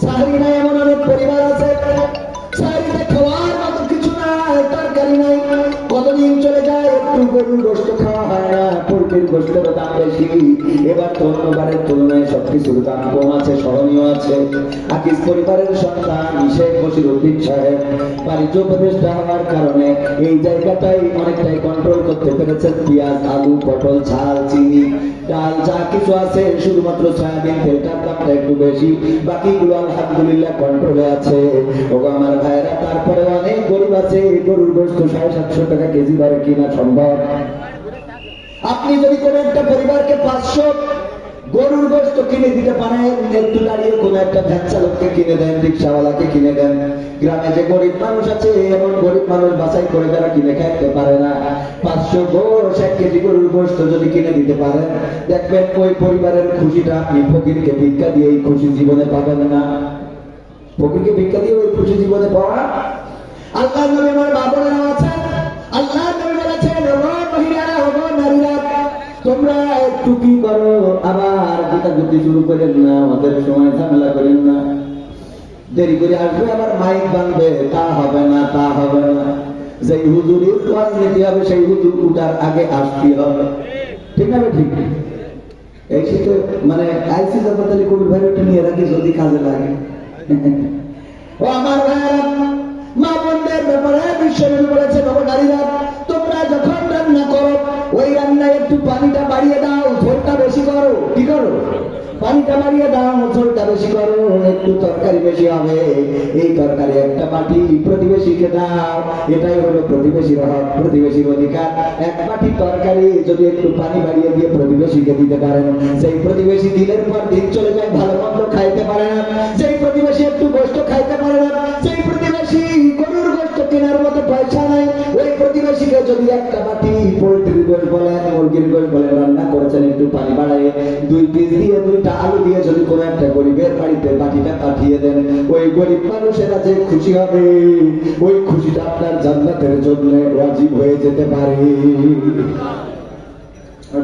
সাহরি নাই এমন অনেক পরিবার আছে, সাহরিতে খাওয়ার মতো কিছু নাই, তরকারি নাই, কতদিন চলে যায়, একটু গরুর গোশত খাওয়া হয় না, পোলট্রির গোশতের দাম বেশি। এবার তো অন্যবারের তুলনায় সবকিছুর দাম কম আছে, স্মরণীয় আছে। আকিস পরিবারের সন্তান শেখ বশিরউদ্দিন সাহেব বাণিজ্য উপদেষ্টা হওয়ার কারণে এই জায়গাটাই অনেকটাই কন্ট্রোল করতে পেরেছেন। পেঁয়াজ, আলু, পটল, ঝাল, চিনি, ডাল যা কিছু আছে, শুধুমাত্র সয়াবিন তেলটার দামটা একটু বেশি, বাকিগুলো আলহামদুলিল্লাহ কন্ট্রোলে আছে। ওগো আমার ভাইরা, তারপরে অনেক গরিব আছে, গরুর গোশত 750 টাকা কেজি দরে কিনা সম্ভব। আপনি যদি কোনো একটা পরিবারকে 500 গরুর গোশত কিনে দিতে পারেন, একটু দাঁড়িয়ে কোনো একটা ভ্যান চালককে কিনে দেন, রিক্সাওয়ালাকে কিনে দেন। গ্রামে যে গরিব মানুষ আছে, এমন গরিব মানুষ বাছাই করে যারা কিনে খাইতে পারে না, 500 গোশ 1 কেজি গরুর গোশত যদি কিনে দিতে পারেন, দেখবেন ওই পরিবারের খুশিটা আপনি ফকিরকে ভিক্ষা দিয়ে এই খুশি জীবনে পাবেন না। ফকিরকে ভিক্ষা দিয়ে ওই খুশি জীবনে পাওয়া। আল্লাহ নবী আমার বাবুরা আছে, আল্লাহ নবী বলেছেন, ও মহিলারা, ও নারীরা, তোমরা একটু কি করো, আবার গুতাগুতি শুরু করেন না, আমাদের সময় ঝামেলা করেন না, দেরি করে আসবে আবার মাইক বাঁধবে, তা হবে না, তা হবে না। যেই হুজুরের ওয়াজ নিতে হবে সেই হুজুর উঠার আগে আসতে হবে, ঠিক না? ঠিক। এই শীতে মানে আইসি জাপাতালি কবির ভাই একটু নিয়ে রাখি যদি কাজে লাগে। ও আমার ভাইরা, মা বোনদের ব্যাপারে বিশ্বনবী বলেছেন, ও নারীরা, তোমরা যখন রান্না করো ওই রান্নায় একটু পানিটা বাড়িয়ে দাও, ঝোলটা বেশি করো। কি করো? পানিটা বাড়িয়ে দাও, ঝোলটা বেশি করো, একটু তরকারি বেশি হবে। এই তরকারি একটা বাটি প্রতিবেশীকে দাও, এটাই হলো প্রতিবেশীর হক, প্রতিবেশীর অধিকার। এক বাটি তরকারি যদি একটু পানি বাড়িয়ে দিয়ে প্রতিবেশীকে দিতে পারেন, সেই প্রতিবেশী দিনের পর দিন চলে যায়, ভালো মন্দ খাইতে পারে না। সেই প্রতিবেশী একটু গোশত খাইতে পারে না, সেই প্রতিবেশী গরুর গোশত কেনার মতো পয়সা নাই, ওই প্রতিবেশীকে যদি একটা বাটি পোল্ট্রির গোশত বলেন, মুরগির গোশত বলেন রান্না করেছেন, একটু পানি বাড়ায় 2 পিস দিয়ে 2টা আলু দিয়ে যদি কোনো একটা গরিবের বাড়িতে বাটিটা পাঠিয়ে দেন, ওই গরিব মানুষেরা যে খুশি হবে, ওই খুশিটা আপনার জান্নাতের জন্য ওয়াজিব হয়ে যেতে পারে।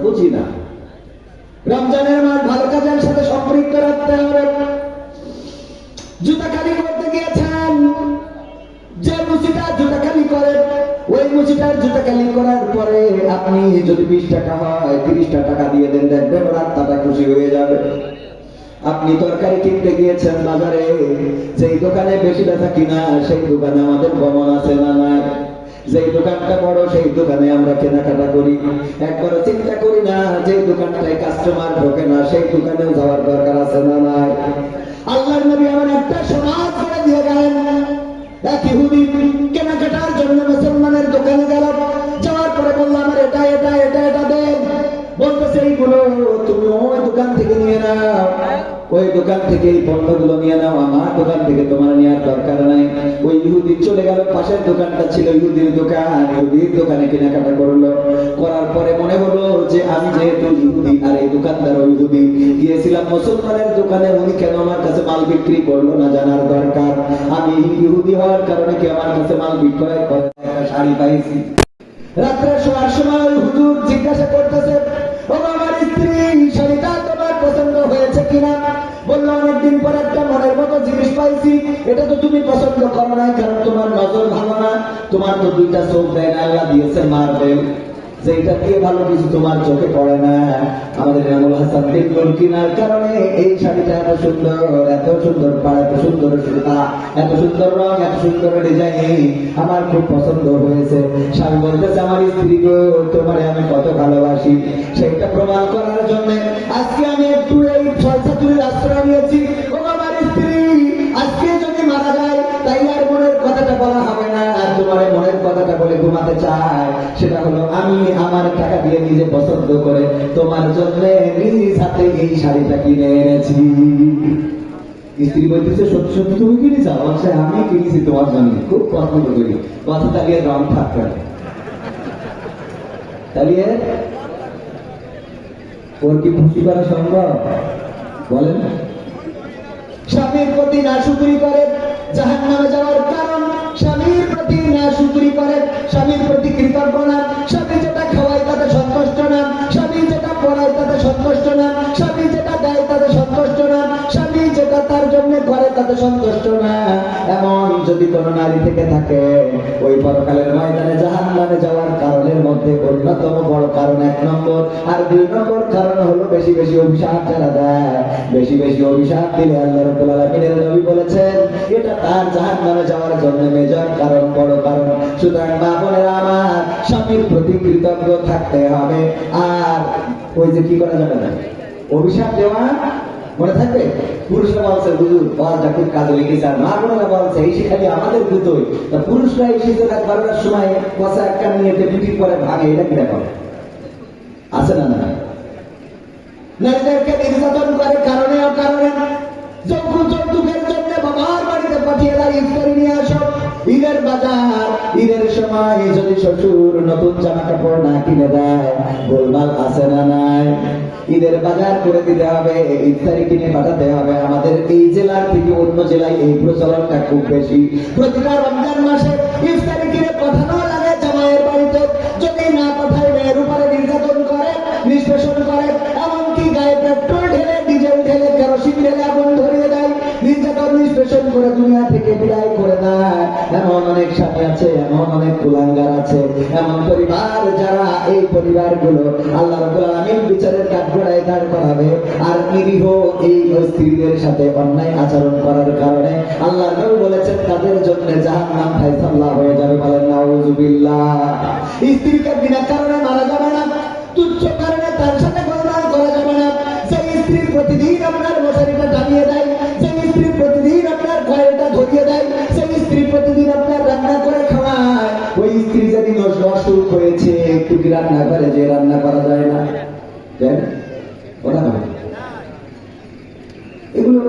বুঝি না, রমজানের মাস ভালো কাজের সাথে সম্পৃক্ত রাখতে হবে। জুতা খালি করতে গিয়েছেন, যে মুসিটা জুতা খালি করে ওই মুসি চিটার জুতা ক্যালি করার পরে আপনি যদি 20 টাকা হয় 30টা টাকা দিয়ে দেন, দেখবেন ওর আত্মাটা খুশি হয়ে যাবে। আপনি তরকারি কিনতে গিয়েছেন বাজারে, যেই দোকানে বেশি বেচা কিনা সেই দোকানে আমাদের গমন আছে না নাই? যেই দোকানটা বড় সেই দোকানে আমরা কেনাকাটা করি, একবারও চিন্তা করি না যে দোকানটায় কাস্টমার ঢোকে না সেই দোকানে যাওয়ার দরকার আছে না নাই? আল্লাহর নবী এমন একটা সমাজ করে দিয়ে গেলেন, এক ইহুদি কেনাকাটার জন্য মুসলমানের দোকানে গেল, যাওয়ার পরে বলল আমার এটা এটা এটা এটা দেন। বলতেছে এইগুলো তুমি ওই দোকান থেকে নিয়ে নাও, ওই দোকান থেকে এই পণ্যগুলো নিয়ে নাও, আমার দোকান থেকে তোমার নেওয়ার দরকার নাই। ওই ইহুদি চলে গেল, পাশের দোকানটা ছিল ইহুদির দোকান, ইহুদির দোকানে কেনাকাটা করলো। করার পরে মনে হলো যে আমি যেহেতু ইহুদি আর এই দোকানদার ওই ইহুদি, গিয়েছিলাম মুসলমানের দোকানে, উনি কেন আমার কাছে মাল বিক্রি করলো না জানার দরকার। আমি ইহুদি হওয়ার কারণে কি আমার কাছে মাল বিক্রয় করে? একটা শাড়ি পাইছি। রাত্রে শোয়ার সময় হুজুর জিজ্ঞাসা করতেছে, ও আমার স্ত্রী, শাড়িটা তোমার পছন্দ হয়েছে কিনা? বললো অনেকদিন পর একটা মনের মতো জিনিস পাইছি, এটা তো তুমি পছন্দ করো নাই, কারণ তোমার নজর ভালো না, তোমার তো দুইটা চোখ দেয় না, আল্লাহ দিয়েছে মারবেল, যে এটা দিয়ে ভালো কিছু তোমার চোখে পড়ে না। আমাদের ইমামুল হাসান দেখল কিনার কারণে এই শাড়িটা এত সুন্দর পাড়, এত সুন্দর সুতা, এত সুন্দর রং, এত সুন্দর ডিজাইন, আমার খুব পছন্দ হয়েছে। স্বামী বলতেছে, আমার স্ত্রী গো, তোমারে আমি কত ভালোবাসি, সেইটা প্রমাণ করার জন্য আজকে আমি একটু এই ছলছাতুরির আশ্রয় নিয়েছি। ও আমার স্ত্রী, আজকে যদি মারা যায় তাই আর মনের কথাটা বলা হবে না, তোমার মনের কথাটা বলে ঘুমাতে চায়, সেটা হলো আমি আমার টাকা দিয়ে নিজে পছন্দ করে তোমার জন্য নিজ হাতে এই শাড়িটা কিনে এনেছি। স্ত্রী বলতেছে, সত্যি সত্যি তুমি কিনেছ? বলছে, আমি কিনেছি তোমার জন্য, খুব পছন্দ করি। কথা তালিয়ে রং থাকবে, তালিয়ে ওর কি খুশি করা সম্ভব? বলেন। স্বামীর প্রতি নাশুকরি করে জাহান্নামে যাওয়ার কারণ, স্বামীর প্রতি নাশুকরি করে, স্বামীর প্রতি কৃতজ্ঞ না, স্বামী যেটা খাওয়ায় তাতে সন্তুষ্ট না, স্বামী যেটা পড়ায় তাতে সন্তুষ্ট না, স্বামী যেটা দেয় তাতে সন্তুষ্ট না, স্বামী যেটা তার জন্য করে তাতে সন্তুষ্ট না, এমন যদি কোন নারী থেকে থাকে, ওই পরকালের ময়দানে জাহান্নামে যাওয়ার কারণের মধ্যে অন্যতম বড় কারণ 1 নম্বর, আর 2 নম্বর কারণ হলো বেশি বেশি অভিশাপ যারা দেয়। বেশি বেশি অভিশাপ দিলে আল্লাহ রাব্বুল আলামিনের নবী বলেছেন এটা তার জাহান্নামে যাওয়ার জন্য মেজর কারণ, বড় কারণ। সুতরাং মা বোনেরা আমার, স্বামীর প্রতি কৃতজ্ঞ থাকতে হবে। আর ওই যে কি করা যাবে না, অভিশাপ দেওয়া মনে থাকবে। পুরুষরা বলছে হুজুর বলটা খুব কাজে লেগেছে, আর মা বোনেরা বলছে এই শিখালি আমাদের দুটোই। পুরুষরা এই শীতের রাত 12টার সময় কষা একটা নিয়ে পিটি করে ভাঙে, এটা কি দেখো আছে না? না, নারীদেরকে নির্যাতন করে কারণে অকারণে, যৌতুকের জন্য বাবার বাড়িতে পাঠিয়ে দেয়, ইফতারি নিয়ে আসো। ঈদের বাজার, ঈদের সময় যদি শ্বশুর নতুন জামা কাপড় না কিনে দেয়, গোলমাল আছে না নাই? ঈদের বাজার করে দিতে হবে, ইফতারি কিনে পাঠাতে হবে। আমাদের এই জেলার থেকে অন্য জেলায় এই প্রচলনটা খুব বেশি। প্রতিটা রমজান মাসে ইফতারি কিনে পাঠানো লাগে জামাইয়ের বাড়িতে, যদি না পাঠায় মেয়ের উপরে নির্যাতন করে, নিষ্পেষণ করে, এমনকি গায়ে পেট্রোল ঢেলে, ডিজেল ঢেলে, কেরোসিন ঢেলে আগুন ধরিয়ে দেয়, নির্যাতন নিষ্পেষণ করে দুনিয়া থেকে বিদায় করে দেয়। এমন অনেক স্বামী আছে, এমন অনেক কুলাঙ্গার আছে, এমন পরিবার যারা এই পরিবারগুলো আল্লাহ রাব্বুল আলামিন বিচারের কাঠগড়ায় দাঁড় করাবে। আর নিরীহ এই স্ত্রীদের সাথে অন্যায় আচরণ করার কারণে আল্লাহ নবী বলেছেন তাদের জন্য জাহান্নাম ফায়সালা হয়ে যাবে। বলেন নাউযুবিল্লাহ। স্ত্রীকে বিনা কারণে মারা যাবে না, তুচ্ছ কারণে তার সাথে গোলমাল করা যাবে না। সেই স্ত্রী প্রতিদিন আপনার মশারিটা টানিয়ে দেয়, সেই স্ত্রী প্রতিদিন আপনার ঘরেটা ধরিয়ে দেয়, সেই স্ত্রী প্রতিদিন আপনার রান্না করে খাওয়ায়, ওই স্ত্রী যদি অসুখ হয়েছে একটু কি রান্না করে, যে রান্না করা যায় না, এগুলো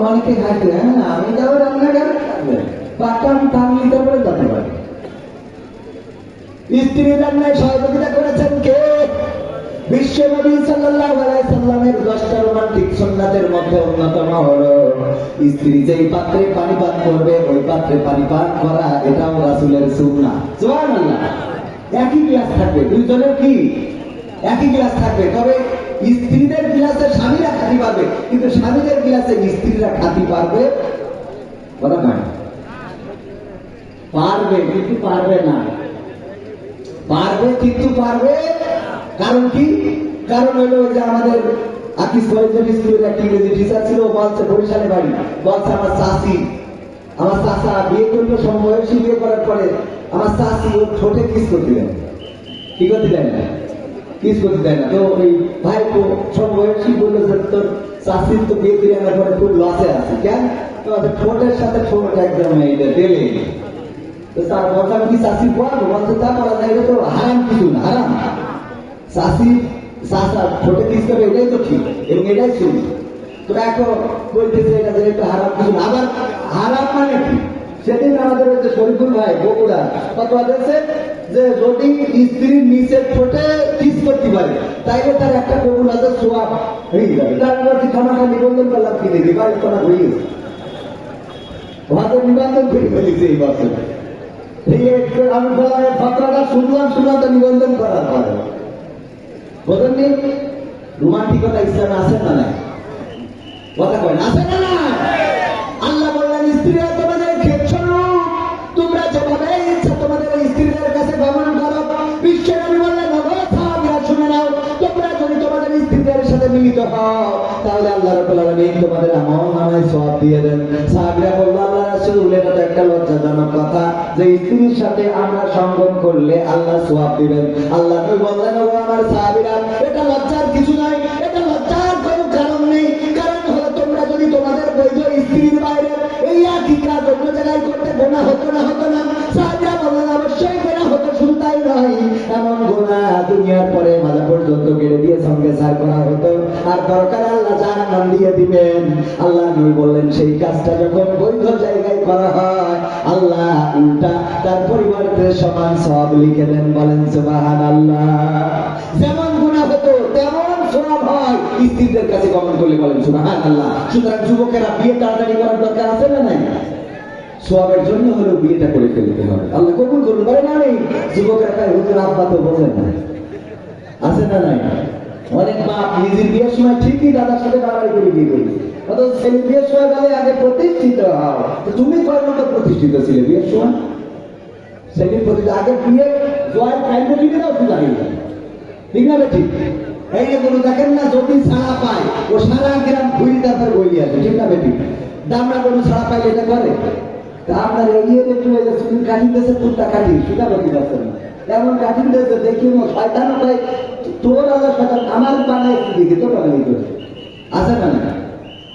অনেকে খাইতে, হ্যাঁ আমি যাবো রান্নাঘর পাতাম টানলি তারপরে যেতে পারি। স্ত্রী রান্নায় সহযোগিতা করেছেন কে? বিশ্ব নবী সাল্লাল্লাহু আলাইহি সাল্লামের 10টা রোমান্টিক সুন্নাতের মধ্যে অন্যতম হলো স্ত্রী যেই পাত্রে পানি পান করবে ওই পাত্রে পানি পান করা, এটাও রাসূলের সুন্নাহ। সুবহানাল্লাহ। একই গ্লাস থাকবে, দুইজনের কি একই গ্লাস থাকবে, তবে স্ত্রীদের গ্লাসে স্বামীরা খাতি পারবে, কিন্তু স্বামীদের গ্লাসে স্ত্রীরা খাতি পারবে পারবে কিন্তু পারবে না। পারবে, কিন্তু পারবে কারণ কি? কারণ হলো যে আমাদের আকিস কলেজের স্কুলের একটা ইংরেজি টিচার ছিল, বলছে বরিশালে বাড়ি, বলছে আমার চাচা বিয়ে করলো, সমবয়সী বিয়ে করার পরে আমার চাচি ওর ঠোঁটে কিস করতে দেয়, কি করতে দেয় না, কিস করতে দেয় না। তো ওই ভাই সমবয়সী বললো যে তোর চাচির তো বিয়ে করে আনার পরে খুব লসে আছে, কেন? ঠোঁটের সাথে ঠোঁট একদম দেলে। তো তার কথা কি চাষির পড়াবো? বলছে তা বলা যায়, এটা তো হারাম কিছু না, হারাম। চাষা ঠোঁটে কিস করবে, এটাই তো ঠিক এবং এটাই শুনি। তো এখন বলতেছে এটা যে একটা হারাম কিছু না। আবার হারাম মানে কি? সেদিন আমাদের যে শরীফুল ভাই বগুড়া কত বলেছে যে যদি স্ত্রীর নিচের ঠোঁটে কিস করতে পারে তাইলে তার একটা কবুল আছে, সোয়াব হয়ে যাবে। তার খামাখা নিবন্ধন করলাম কি দেখি বাড়ির করা হয়ে গেছে, ওদের নিবন্ধন করে ফেলেছে এই বছর। আমি বললাম ফতোয়াটা শুনলাম তো নিবন্ধন করার পরে বোঝেন নি রোমান্টিকতা ইসলামে আছে না নাই? কথা কয় না, আছে না না? আল্লাহ বললেন স্ত্রীরা তোমাদের ক্ষেত্রস্বরূপ, তোমরা যেভাবে ইচ্ছা তোমাদের স্ত্রীদের কাছে গমন করো। বিশ্বনবী বললেন সাহাবীরা শুনে নাও, তোমরা যদি তোমাদের স্ত্রীদের সাথে মিলিত হও তাহলে আল্লাহ রাব্বুল আলামিন তোমাদের আমলনামায় সওয়াব দিয়ে দেন। সাহাবীরা বলল আল্লাহ রাসূল, এটা তো একটা লজ্জাজনক কথা যে স্ত্রীর সাথে আমরা সঙ্গম করলে আল্লাহ সওয়াব দিবেন। আল্লাহ নবী বললেন ও আমার সাহাবীরা, এটা লজ্জার কিছু নয়, এটা লজ্জার কোনো কারণ নেই। কারণ হলো তোমরা যদি তোমাদের বৈধ স্ত্রীর বাইরে এই একই কাজ অন্য জায়গায় করতে গুনাহ হতো না? সাহাবীরা বললেন অবশ্যই গুনাহ হতো, শুধু তাই নয়, এমন গুনাহ দুনিয়ার পরে মাথা পর্যন্ত কেড়ে দিয়ে সঙ্গে সার করা হতো, আর দরকার আল্লাহ জাহান্নাম দিয়ে দিবেন। আল্লাহ নবী বললেন সেই কাজটা যখন বৈধ জায়গায় করা হয় আল্লাহ উল্টা তার পরিবর্তে সমান সওয়াব লিখে দেন। বলেন সুবহানাল্লাহ। যেমন গুনাহ হতো তেমন সওয়াব হয় স্ত্রীদের কাছে গমন করলে। বলেন সুবহানাল্লাহ। সুতরাং যুবকেরা বিয়ে তাড়াতাড়ি করার দরকার আছে না নাই? সওয়াবের জন্য হলেও বিয়েটা করে ফেলতে হবে। আল্লাহ কবুল করুন। বলে না নেই যুবকেরা তাই হুজুর আব্বা তো বোঝেন না, আছে না নাই? অনেক বাপ নিজের বিয়ের সময় ঠিকই দাদার সাথে বাড়াবাড়ি করে বিয়ে করবে, অথচ ছেলে বিয়ের সময় বলে আগে প্রতিষ্ঠিত হও। তুমি কয় মতো প্রতিষ্ঠিত ছিলে বিয়ের সময়? ছেলের প্রতি আগে বিয়ে জয় কাইন্ডে লিখে দাও, তুই জানি না, ঠিক না? ঠিক এই যে কোনো দেখেন না, যদি ছাড়া পায় ও সারা গ্রাম ঘুরি তারপর বই আসে, ঠিক না? বেটি দামরা কোনো ছাড়া পাইলে এটা করে। তা আপনার এগিয়ে একটু তুমি কাটিং দিয়েছে, তুরটা কাটি সুতা করতে পারছেন না, এমন কাটিং দিয়েছে দেখি শয়তান হয় তোর আল্লাহ শয়তান আমার বানায় দিকে তোর বানাই করে আছে না?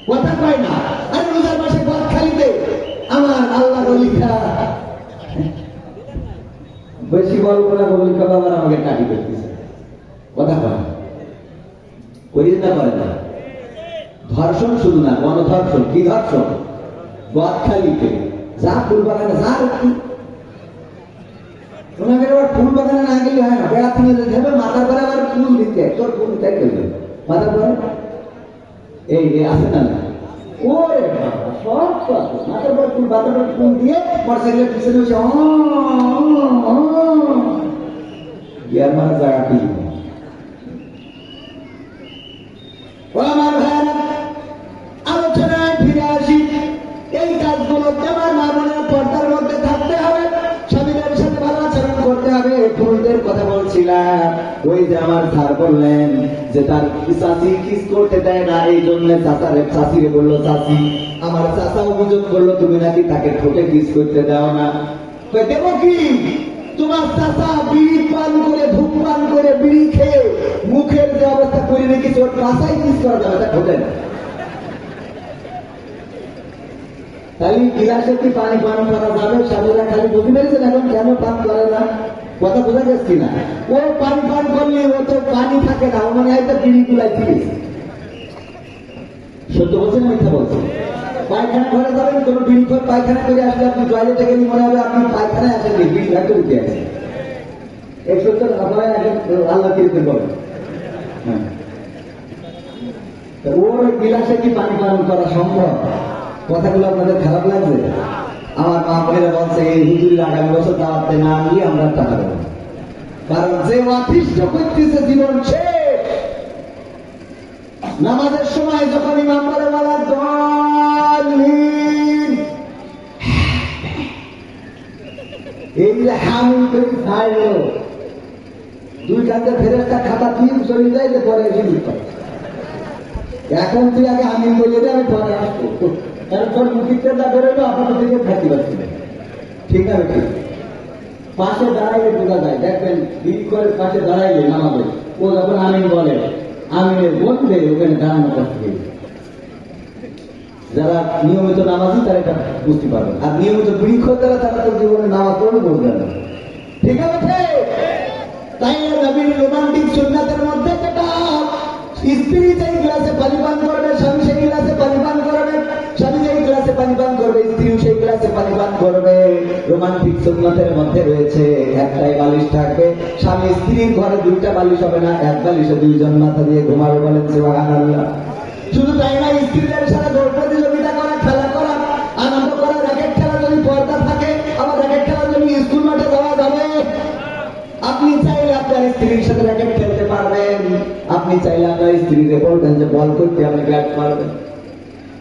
কথা পায় না। আর রোজার মাসে পথ খালিতে আমার আল্লাহ লিখা বেশি বল করে বলি কবে আবার আমাকে কাটি করতেছে। কথা পায় করিয়ে না, করে না। ধর্ষণ শুধু না, গণধর্ষণ। কি ধর্ষণ? গদখালিতে যা ফুল বাগানে যা একটু ওনাকে আবার ফুল বাগানে না গেলে হয় না, বেড়া থেকে যাবে মাথার পরে আবার ফুল দিতে, তোর ফুল দেখতে মাথার পরে এই আছে না? ওরে সব মাথার পর ফুল, মাথার পর ফুল দিয়ে মোটরসাইকেলের পিছনে বসে গিয়ার মারা জায়গা কি আমার ভাইয়েরা। আলোচনায় ফিরে আসি। এই কাজগুলো আমার মা বোনের পর্দার মধ্যে থাকতে হবে, স্বামীদের সাথে ভালো আচরণ করতে হবে। পুরুষদের কথা বলছিলাম, ওই যে আমার স্যার বললেন যে তার চাচি কিস করতে দেয় না, এই জন্য চাচিরে বললো চাচি। আমার চাচা অভিযোগ করলো তুমি নাকি তাকে ঠোঁটে কিস করতে দাও না। দেবো কি? তোমার চাচা বিড়ি পান করে ধূপ পান করে বিড়ি খেয়ে মুখের যে অবস্থা করে রেখেছে ওর কাঁচাই কিস করা যাবে, তা ঠোঁটে না। তাই গিলাসে কি পানি পান করা যাবে? স্বামীরা খালি বুঝে পেরেছেন এখন কেন পান করে না? কথা বোঝা যাচ্ছি না। ও পানি পান করলে ও তো পানি থাকে না, ও মানে হয়তো বিড়ি গুলাই দিয়েছে। সত্য বলছেন মিথ্যা বলছেন? পায়খানা ঘরে যাবেন, কোনো বিড়ি খোর পায়খানা করে আসলে আপনি টয়লেটে গেলে মনে হবে আপনি পায়খানায় আসেন, বিড়ি ফ্যাক্টরিতে আছেন। এই সত্য আপনারা আল্লাহ কিরকম বলেন। ওর গিলাসে কি পানি পান করা সম্ভব? কথাগুলো আপনাদের খারাপ লাগছে? আমার মা বোনেরা বলছে এই হুজুরের আগামী বছর দাওয়াতে না গিয়ে আমরা টাকা দেবো, কারণ যে অতিষ্ঠ করতেছে জীবন শেষ। নামাজের সময় যখন ইমাম বলে বলা এই যে হামিল করে ছাড়লো, দুই কাঁধে ফেরেস্তা খাতা তুই চলে যায় যে পরে এসে দিতে এখন তুই আগে আমি বলে দে আমি পরে আসবো কারণ তোর মুখিটা যা বেরোলো আপনার থেকে থাকতে পারছি না ঠিক না ঠিক পাশে দাঁড়াইলে বোঝা যায় দেখবেন দিন করে পাশে দাঁড়াইলে নামাবে ও যখন আমিন বলে আমিনের বললে ওখানে দাঁড়ানো করতে যারা নিয়মিত নামাজি তারা এটা বুঝতে পারবে আর নিয়মিত বৃক্ষ দ্বারা তারা তো জীবনে নামাজ পড়বে বলবে না ঠিক আছে তাই নবীর রোমান্টিক সুন্নাতের মধ্যে যেটা স্ত্রী যেই গ্লাসে পানি পান করবে স্বামী সেই গ্লাসে পানি পান করবে স্বামী যেই গ্লাসে পানি পান করবে স্ত্রীও সেই গ্লাসে পানি পান করবে রোমান্টিক সুন্নাতের মধ্যে রয়েছে একটাই বালিশ থাকবে স্বামী স্ত্রীর ঘরে দুইটা বালিশ হবে না এক বালিশে দুইজন মাথা দিয়ে ঘুমাবে বলেন সুবহানাল্লাহ শুধু তাই না স্ত্রীদের সাথে দৌড় প্রতিযোগিতা করা খেলা করা আনন্দ করা র্যাকেট খেলা যদি পর্দা থাকে আবার র্যাকেট খেলার জন্য স্কুল মাঠে যাওয়া যাবে আপনি চাইলে আপনার স্ত্রীর সাথে র্যাকেট খেলতে পারবেন আপনি চাইলে আপনার স্ত্রীকে বলবেন যে বল করতে আপনি ব্যাট মারবেন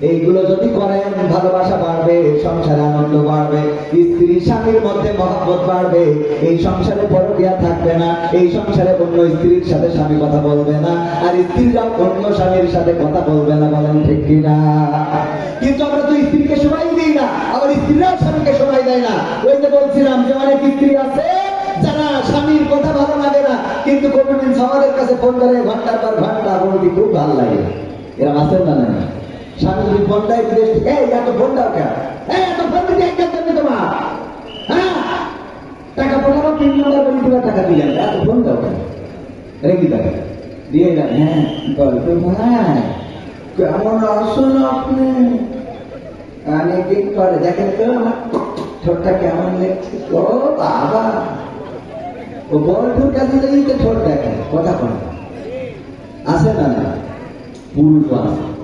এইগুলো যদি করেন ভালোবাসা বাড়বে সংসারে আনন্দ বাড়বে স্ত্রী স্বামীর মধ্যে মহব্বত বাড়বে এই সংসারে পরকীয়া থাকবে না এই সংসারে অন্য স্ত্রীর সাথে স্বামী কথা বলবে না আর স্ত্রীরাও অন্য স্বামীর সাথে কথা বলবে না বলেন ঠিক কিনা কিন্তু আমরা তো স্ত্রীকে সময় দিই না আবার স্ত্রীরাও স্বামীকে সময় দেয় না ওই যে বলছিলাম যে অনেক স্ত্রী আছে যারা স্বামীর কথা ভালো লাগে না কিন্তু কমিউনিস্ট আমাদের কাছে ফোন করে ঘন্টার পর ঘন্টা বলতে খুব ভালো লাগে এরা আছেন না না স্বামী যদি ফোন দেয় এত ফোন দাও কেন এত ফোন দিতে একজন জন্য তোমার হ্যাঁ টাকা 15 নম্বর বলি তোমার টাকা দিলেন এত ফোন দাও কেন রেখে টাকা দিয়ে যান হ্যাঁ গল্প ভাই কেমন আসুন আপনি অনেকদিন পরে দেখেন তো আমার ঠোঁটটা কেমন দেখছে ও বাবা ও বড় কাছে যাই তো ঠোঁট দেখে কথা বলে আছে না না পুরুষ আছে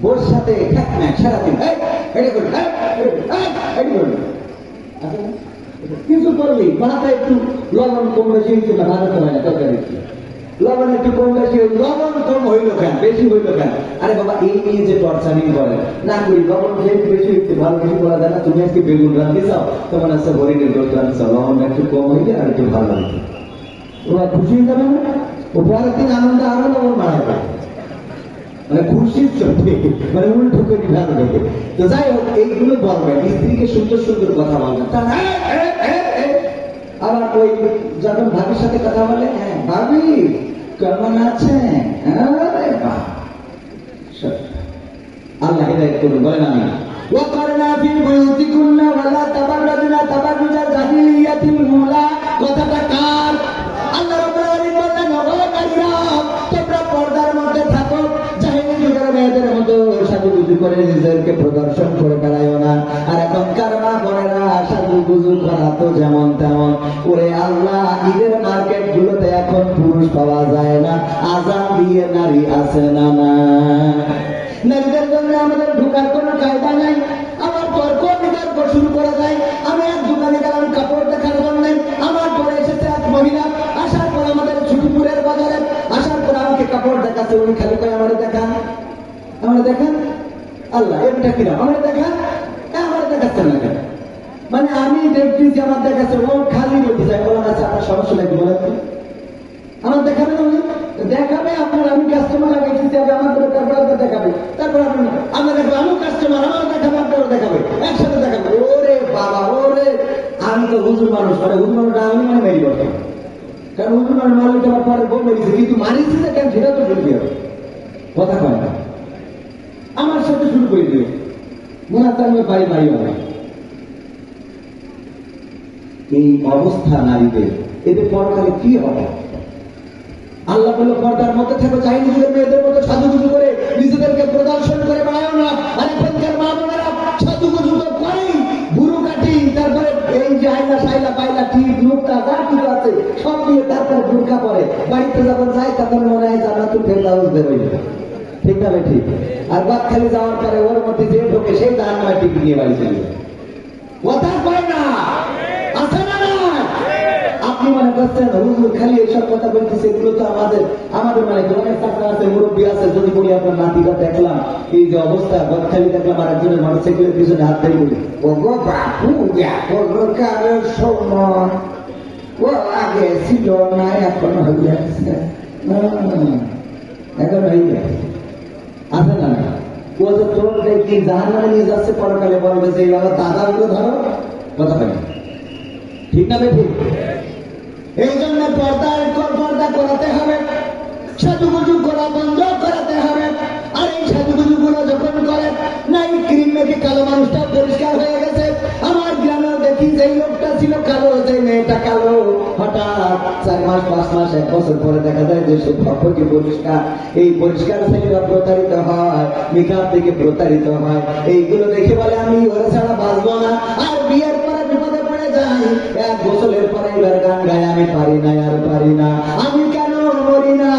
ওর সাথে সারাদিন কিছু করলি মাথা একটু লবণ কম বেশি হয়েছে না ভালো হয় না তরকারি লবণ একটু কম বেশি লবণ কম হইল কেন বেশি হইল কেন আরে বাবা এই নিয়ে যে টর্চারিং করে না করি লবণ যেহেতু বেশি হচ্ছে ভালো কিছু করা যায় না তুমি আজকে বেগুন রাঁধতে চাও তোমার আছে হরিণের গোল রাঁধতে চাও লবণ একটু কম হইলে আর একটু ভালো হইতে ওরা খুশি হয়ে যাবে না ও পরের দিন আনন্দ আরো লবণ বাড়াবে মানে খুশির চোখে মানে উল্টো করে বিভাগ দেখে তো যাই হোক এইগুলো বলবেন স্ত্রীকে সুন্দর সুন্দর কথা বলবেন তা না আবার ওই যখন ভাবির সাথে কথা বলে হ্যাঁ ভাবি কেমন আছেন আল্লাহ হিদায়াত করুন বলেন আমি ওয়াকারনা ফি বুয়ুতিকুন্না ওয়ালা তাবাররাজনা তাবাররুজা জাহিলিয়াতিল উলা কথাটা কার আল্লাহ রাব্বুল আলামিন বলেন ও নারীরা তোমরা পর্দার মধ্যে থাকো জাহিলি যুগের মেয়েদের মতো সাজুগুজু করে নিজেদেরকে প্রদর্শন করে বেড়াইও না আর এখনকার মা বোনেরা সাজুগুজু করা তো যেমন তেমন ওরে আল্লাহ ঈদের মার্কেট গুলোতে এখন পুরুষ পাওয়া যায় না আজান দিয়ে নারী আছে না না নারীদের জন্য আমাদের ঢোকার কোনো কায়দা নাই আমার তর্ক বিতর্ক শুরু করা যায় আমি এক দোকানে গেলাম কাপড় দেখার জন্য আমার পরে এসেছে এক মহিলা আসার পর আমাদের ছুটিপুরের বাজারে আসার পর আমাকে কাপড় দেখাচ্ছে উনি খালি করে আমার দেখান আল্লাহ এটা কিনা আমার দেখান আমার দেখাচ্ছেন না কেন মানে আমি দেখতেছি আমার দেখাচ্ছে ও খালি বলতে চাই বলেন আছে আপনার সমস্যা নাকি বলেন আমার দেখাবে না দেখাবে আপনার আমি কাস্টমার আগে দিতে হবে আমার তারপর দেখাবে তারপর আমরা দেখবো আমি কাস্টমার আমার দেখাবে আপনারও দেখাবে একসাথে দেখাবে ওরে বাবা ওরে আমি তো হুজুর মানুষ মানে হুজুর মানুষ আমি মানে মেরি করতাম কারণ হুজুর মানুষ মালিক আমার পরে বউ মেরেছে কিন্তু মারিছি না কেন সেটা তো বলতে হবে কথা কয় না আমার সাথে শুরু করে দিবে মনে হয় আমি বাড়ি বাড়ি হবে এই অবস্থা নারীদের এদের পরকালে কি হবে আল্লাহ বলল পর্দার মধ্যে থাকো চাইনি যুগের মেয়েদের মতো সাজুগুজু করে নিজেদেরকে প্রদর্শন করে বেড়াও না আর এখনকার মা বোনেরা সাজুগুজু তো করেই গুরু কাটি তারপরে এই যে আইলা সাইলা পাইলা টিপ নুকটা যা কিছু আছে সব দিয়ে তারপর বুরকা পরে বাড়িতে যখন যায় তখন মনে হয় জান্নাতুল ফেরদাউস বেরোয় ঠিক না ঠিক আর বাদখালি যাওয়ার পরে ওর মধ্যে যে ঢোকে সেই জাহান্নামে টিপি নিয়ে বাড়ি চলে যায় কথা কয় না আছে না আপনি মনে করছেন হুজুর খালি এইসব কথা বলতেছে এগুলো তো আমাদের মানে অনেক টাকা আছে মুরব্বী আছে যদি বলি আপনার নাতিটা দেখলাম এই যে অবস্থা বদখালি দেখলাম আর একজনের মোটরসাইকেলের পিছনে হাত ধরে বলি ও গো বাপু কারের সময় ও আগে ছিল না, এখন হয়ে গেছে, এখন হয়ে গেছে, আছে না? ও যে তোর কি জাহান্নামে নিয়ে যাচ্ছে, পরকালে বলবে যে বাবা দাদা ওগুলো ধরো, কথা বলে ঠিক না ঠিক? এই জন্য পর্দা করাতে হবে, সাজুগুজু করা বন্ধ করাতে হবে। আর এই সাজুগুজু গুলো যখন করে, নাই ক্রিম মেখে কালো মানুষটা পরিষ্কার হয়ে গেছে। আমার গ্রামেও দেখি যে লোকটা ছিল কালো, যে মেয়েটা কালো, হঠাৎ 4 মাস 5 মাস 1 বছর পরে দেখা যায় যে সব ভপকি পরিষ্কার। এই পরিষ্কার ছেলেরা প্রতারিত হয়, মেকআপ থেকে প্রতারিত হয়। এইগুলো দেখে বলে আমি ওরা ছাড়া বাঁচবো না। আর বিয়ের পরে বিপদে পড়ে যাই, 1 বছরের পরে এবার গান গায়, আমি পারি না আর পারি না, আমি কেন মরি না,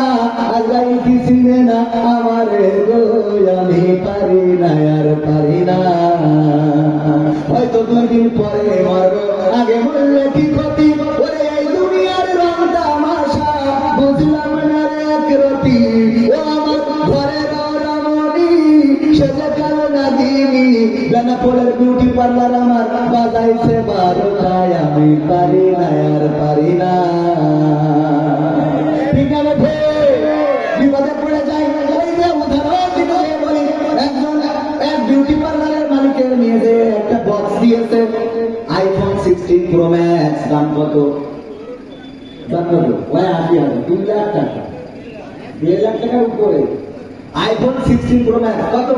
আজাই চিনে না আমার গো, আমি পারি না আর পারি না। হয়তো 2 দিন পরে মরবো, আগে মরলে কি ক্ষতি, ওরে এই দুনিয়ার রং তামাশা বুঝলাম না এক রতি। ও আমার ঘরে রমণী, সেজে কালো না দিনি, বেনাপোলের বিউটি পার্লার আমার বাজাইছে 12টায়, আমি পারি না আর পারি না। ঠিক না বেঠে? বিপদে পড়ে যাই। ওই যে উদাহরণ দিতে বলি, এক বিউটি পার্লারের মালিকের নিয়ে যে একটা বক্স দিয়েছে, আইফোন 16 প্রো ম্যাক্স, দাম কত? ওই 80,000, 2 লাখ টাকা, 2 লাখ টাকার উপরে আইফোন 16 প্রো ম্যাক্স। কত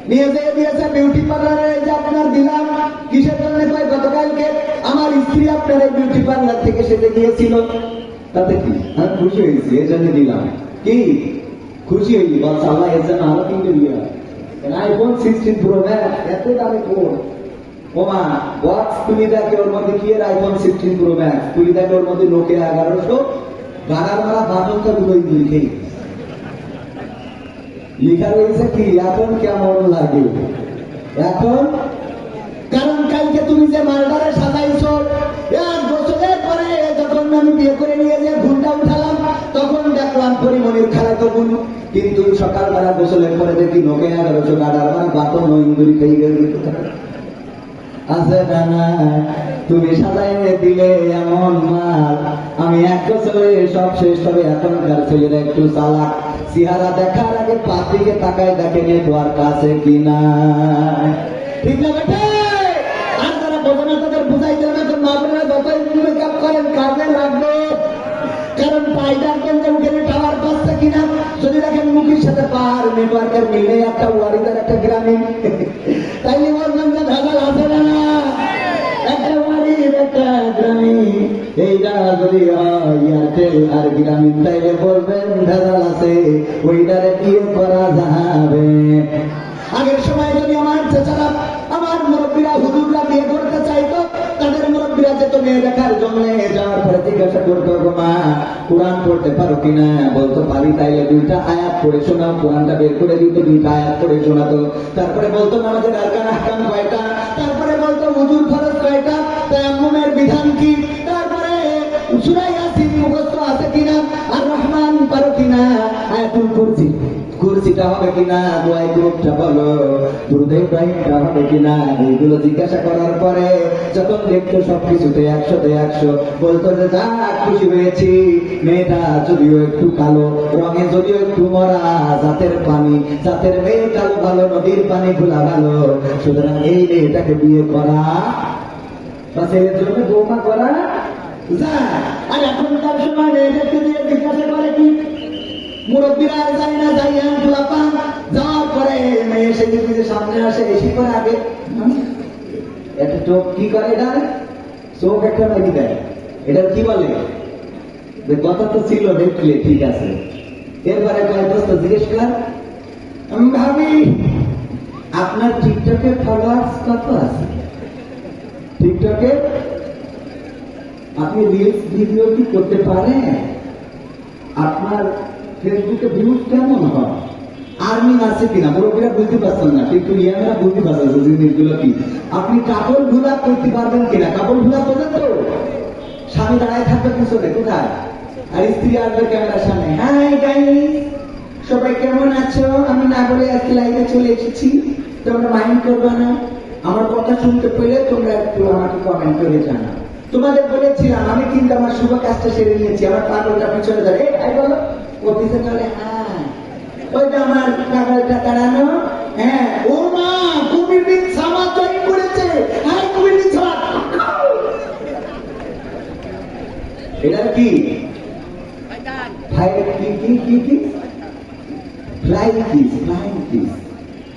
নিয়ে যেয়ে দিয়েছে বিউটি পার্লারে? যে আপনার দিলাম, কিসের জন্য? কয় গতকালকে আমার স্ত্রী আপনার এই বিউটি পার্লার থেকে সেজে গিয়েছিল। তাতে কি, আমি খুশি হয়েছি, এই জন্য দিলাম। কি খুশি হইলি? বলছে আল্লাহ এর জন্য আরো 3টে দিয়ে আইফোন 16 প্রো ম্যাক্স, এত দামে ফোন। ওমা বক্স তুলি দেখে, ওর মধ্যে কি এর আইফোন 16 প্রো ম্যাক্স, তুলি দেখে ওর মধ্যে নোকিয়া 1100, গাড়ার মারা বাদলটা দুটোই লিখে লিখা রয়েছে কি, এখন কেমন লাগে এখন। কারণ কালকে তুমি যে মালদারে সাজাইছো, 1 বছরের পরে যখন আমি বিয়ে করে নিয়ে যে ঘুমটা উঠালাম, তখন দেখলাম পরিমণির খেলায় তো বোন, কিন্তু সকালবেলা গোসলের পরে দেখি নোকে 1100 গাড়ার মারা বাতো নইন্দুরি খেয়ে গেছে। আছে না? তুমি সাজাইয়ে দিলে এমন মাল, আমি 1 বছরে সব শেষ হবে। এখনকার ছেলেরা একটু চালাক, চেহারা দেখার আগে পাত্রীকে তাকায় দেখে নেটওয়ার্ক আছে কিনা। ঠিক না বেটা? আর যারা বোঝে না তাদের বুঝাইতে হবে, তো না বলে যতই মেকআপ করেন কাজে লাগবে। কারণ পায়দার গেলে টাওয়ার পাচ্ছে কিনা, যদি দেখেন মুখের সাথে পার নেটওয়ার্কের মিলে একটা ওয়ারিদার একটা গ্রামীণ, তাইলে বলবেন যে ভেজাল আছে না? একটা ওয়ারির একটা গ্রামীণ, এইটা যদি হয় এয়ারটেল আর গ্রামীণ, তাইলে বলবেন ভেজাল আছে, ওইটারে বিয়ে করা যাবে। আগের সময় যদি আমার চেচারা, আমার মুরব্বীরা, হুজুররা বিয়ে করতে চাইতো, তাদের মুরব্বীরা যেত মেয়ে দেখার জন্য, যাওয়ার পরে জিজ্ঞাসা করতো, মা কোরআন পড়তে পারো কিনা? বলতো পারি। তাইলে 2টা আয়াত পড়ে শোনাও। কোরআনটা বের করে দিত, 2টা আয়াত পড়ে শোনাতো। তারপরে বলতো নামাজের আরকান আহকাম কয়টা, তারপরে বলতো ওযুর ফরজ কয়টা, তায়াম্মুমের বিধান কি, তারপরে সূরা ইয়াসিন মুখস্থ আছে কিনা, আর রহমান পারো কিনা, আয়াতুল কুরসি, কুরসিটা হবে কিনা, দোয়াই গ্রুপটা বলো, দুরুদে ইব্রাহিমটা হবে কিনা। এইগুলো জিজ্ঞাসা করার পরে যখন দেখতো সবকিছুতে 100তে 100, বলতো যে যা খুশি হয়েছি, মেয়েটা যদিও একটু কালো, রঙে যদিও একটু মরা, জাতের পানি, জাতের মেয়ে কালো ভালো, নদীর পানি খোলা ভালো, সুতরাং এই মেয়েটাকে বিয়ে করা বা ছেলের জন্য বৌমা করা যায়। আর এখনকার সময় মেয়েদেরকে দিয়ে জিজ্ঞাসা করে কি, মুরব্বীরা জানি না, যাই পান যাওয়ার পরে মেয়ে এসে যদি সামনে আসে, এসে করে আগে একটা চোখ কি করে, এটা চোখ একটা নাকি দেয়, এটা কি বলে, যে কথা তো ছিল দেখলে ঠিক আছে। এরপরে কয়েক দোস্ত জিজ্ঞেস করলাম, আমি ভাবি আপনার টিকটকে ফলোয়ার্স কত আছে? টিকটকে আপনি রিলস ভিডিও কি করতে পারেন? আপনার ফেসবুকে ভিউজ কেমন হয়? আর্নিং আছে কিনা? মুরব্বীরা বুঝতে পারছেন না, কিন্তু ইয়ারা বুঝতে পারছেন জিনিসগুলো কি। আপনি কাপড় ধুলা করতে পারবেন কিনা? কাপড় ধুলা করবেন তো, স্বামী দাঁড়ায় থাকবে পিছনে, কোথায়, আর স্ত্রী আসবে ক্যামেরার সামনে, হাই গাইস সবাই কেমন আছো, আমি না বলে আজকে লাইভে চলে এসেছি, তোমরা মাইন্ড করবে না, আমার কথা শুনতে পেলে তোমরা একটু আমাকে কমেন্ট করে জানাও। তোমাদের বলেছিলাম আমি কিন্তু আমার শুভ কাজটা সেরে নিয়েছি, আমার পাগলটা পিছনে ধরে তাই বলো ও পিছনে ধরে, হ্যাঁ ওইটা আমার পাগলটা দাঁড়ানো, হ্যাঁ ও মা কুমির বিন সামাদ জয়েন করেছে, হ্যাঁ কুমির বিন সামাদ। এটা কি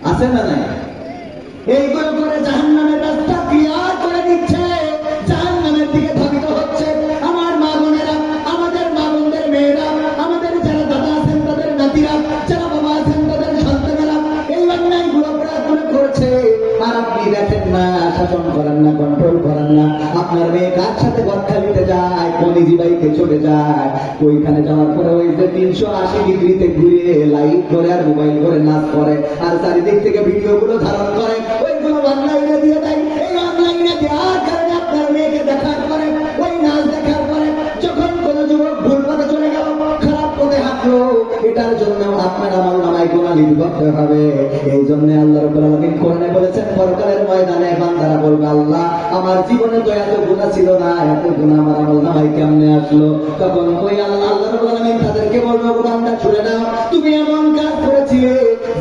আছে না নাই? এইগুলো করে জাহান্নামের রাস্তা ক্লিয়ার করে দিচ্ছে, জাহান্নামের দিকে ধাবিত হচ্ছে। আমার মা বোনেরা, আমাদের মা বোনদের মেয়েরা, আমাদের যারা দাদা আছেন তাদের নাতিরা, যারা বাবা আছেন তাদের সন্তানেরা এই অন্যায়গুলো করছে। আর আপনি দেখেন না, শাসন করেন না, কন্ট্রোল করেন না। আপনার মেয়ে কার সাথে বরখা দিতে যায়, কলিজি বাইকে চলে যায়, ওইখানে যাওয়ার পরে ওই যে 380 ডিগ্রিতে ঘুরে লাইট করে আর মোবাইল করে নাচ করে আর চারিদিক থেকে ভিডিও গুলো ধারণ করে, ওইগুলো অনলাইনে দিয়ে দেয়। এই অনলাইনে দেওয়ার কারণে আপনার মেয়েকে দেখার পরে, ওই নাচ দেখার পরে যখন কোনো যুবক ভুল পথে চলে গেল, খারাপ পথে হাঁটলো, এটার জন্য আপনার আমার নামায় গুনাহ লিপিবদ্ধ হবে। এই জন্য আল্লাহ রাব্বুল আলামিন কোরআনে বলেছেন, পরকালের ময়দানে বান্দারা বলবে, আল্লাহ আমার জীবনে তো এত গুনাহ ছিল না, এত গুনাহ আমার আমল নামায় কেমনে আসলো? তখন ওই আল্লাহ রাব্বুল আলামিন তাদেরকে বলবে, বান্দা শুনে নাও, তুমি এমন কাজ করেছিলে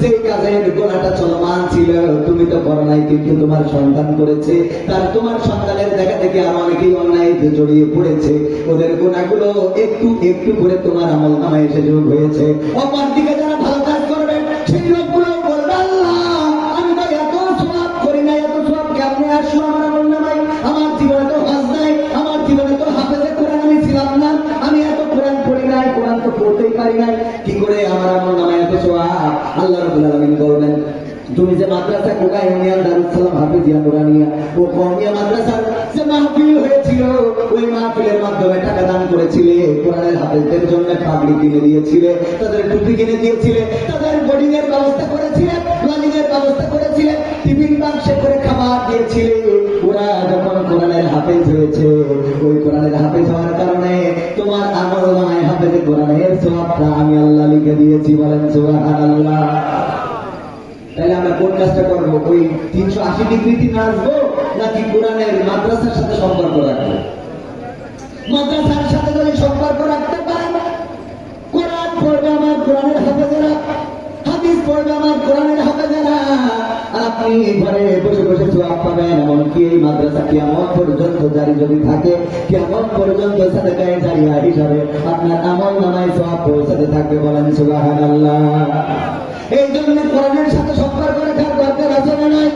যে কাজের গুনাহটা চলমান ছিল, তুমি তো করো নাই, কিন্তু তোমার সন্তান করেছে, তার তোমার সন্তানের দেখা দেখে আর অনেকেই অন্যায়তে জড়িয়ে পড়েছে, ওদের গুনাহগুলো একটু একটু করে তোমার আমল নামায় এসে যোগ হয়েছে। অপর দিকে যারা ভালো কাজ করবে সেই লোকগুলো বলবে, আল্লাহ আমি তো এত সওয়াব করি না, এত সওয়াব কেমনে আসলো আমার আমল নামায়? আমার জীবনে তো হজ নাই, আমার জীবনে তো হাফেজে কোরআন আমি ছিলাম না, আমি এত কোরআন পড়ি নাই, কোরআন তো পড়তেই পারি নাই, কি করে আমার আমল নামায় এত সওয়াব? আল্লাহ রাব্বুল আলামিন বলবেন, তুমি যে মাদ্রাসা কোকা ইউনিয়ন দারুস সালাম হাফিজিয়া নুরানিয়া ও কওমিয়া মাদ্রাসার যে মাহফিল হয়েছিল, ওই মাহফিলের মাধ্যমে টাকা দান করেছিলে, কোরআনের হাফেজদের জন্য পাগড়ি কিনে দিয়েছিলে, তাদের টুপি কিনে দিয়েছিলে, তাদের বোর্ডিং এর ব্যবস্থা করেছিলে, লজিং এর ব্যবস্থা করেছিলে, টিফিন বাক্সে করে খাবার দিয়েছিলে। ওরা যখন কোরআনের হাফেজ হয়েছে, ওই কোরআনের হাফেজ হওয়ার কারণে তোমার আমল নামায় হাফেজে কোরআনের সওয়াবটা আমি আল্লাহ লিখে দিয়েছি। বলেন সুবহানাল্লাহ। তাহলে আমরা কোন কাজটা করবো? ওই 380 ডিগ্রিতে নাচবো নাকি কোরআনের মাদ্রাসার সাথে সম্পর্ক রাখবো? মাদ্রাসার সাথে যদি সম্পর্ক রাখতে পারেন, কোরআন পড়বে আমার কোরআনের হাফেজেরা, হাদিস পড়বে আমার কোরআনের হাফেজেরা, আপনি ঘরে বসে বসে সওয়াব পাবেন। এমনকি এই মাদ্রাসা কিয়ামত পর্যন্ত জারি যদি থাকে, কিয়ামত পর্যন্ত সাদাকায়ে জারিয়া হিসাবে আপনার আমল নামায় সওয়াব পৌঁছাতে থাকবে। বলেন সুবহানাল্লাহ। এই জন্য কোরআনের সাথে সম্পর্ক রাখার দরকার আছে না নাই?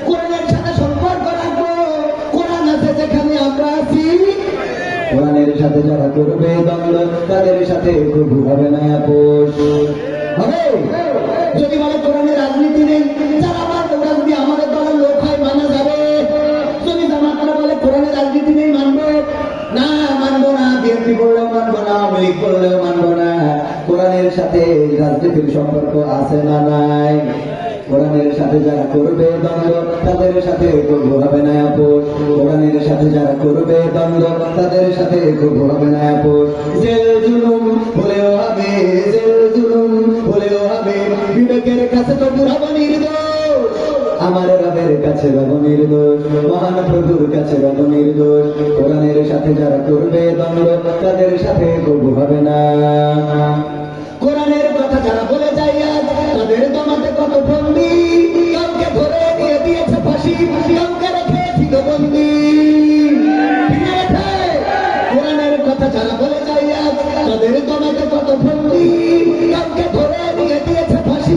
কোরআনের সাথে সম্পর্ক রাখবো। কোরআন আছে যেখানে আমরা আছি, কোরআনের সাথে যারা করবে দ্বন্দ্ব, তাদের সাথে প্রভু হবে না আপোষ হবে। যদি বলে কোরআনের রাজনীতি নেই, যারা আমার রাজনীতি আমাদের দলের লোক হয় মানা যাবে। যদি জামাতরা বলে কোরআনের রাজনীতি নেই, মানবো না? মানবো না। বিএনপি করলেও মানবো না, আওয়ামী লীগ করলেও মানবো না। কোরআনের সাথে রাজনীতির সম্পর্ক আছে না নাই? কোরআনের সাথে যারা করবে দ্বন্দ্ব, তাদের সাথে প্রভু হবে না আপোষ। কোরআনের সাথে যারা করবে দ্বন্দ্ব, তাদের সাথে প্রভু হবে না আপোষ। জেল জুলুম হলেও হবে, জেল জুলুম হলেও হবে, বিবেকের কাছে তো বুড়াবো নির্দোষ, আমার রবের কাছে রব নির্দোষ, মহান প্রভুর কাছে রব নির্দোষ। কোরআনের সাথে যারা করবে দ্বন্দ্ব, তাদের সাথে প্রভু হবে না। কোরআনের কথা যারা বলে যায় আজ, তাদের দমাতে কত বন্দী, কাউকে ধরে দিয়ে দিয়েছে ফাঁসি, কাউকে রেখেছিল বন্দী। কোরআনের কথা যারা বলে যায় আজ, তাদের দমাতে কত বন্দী, কাউকে ধরে দিয়ে দিয়েছে ফাঁসি,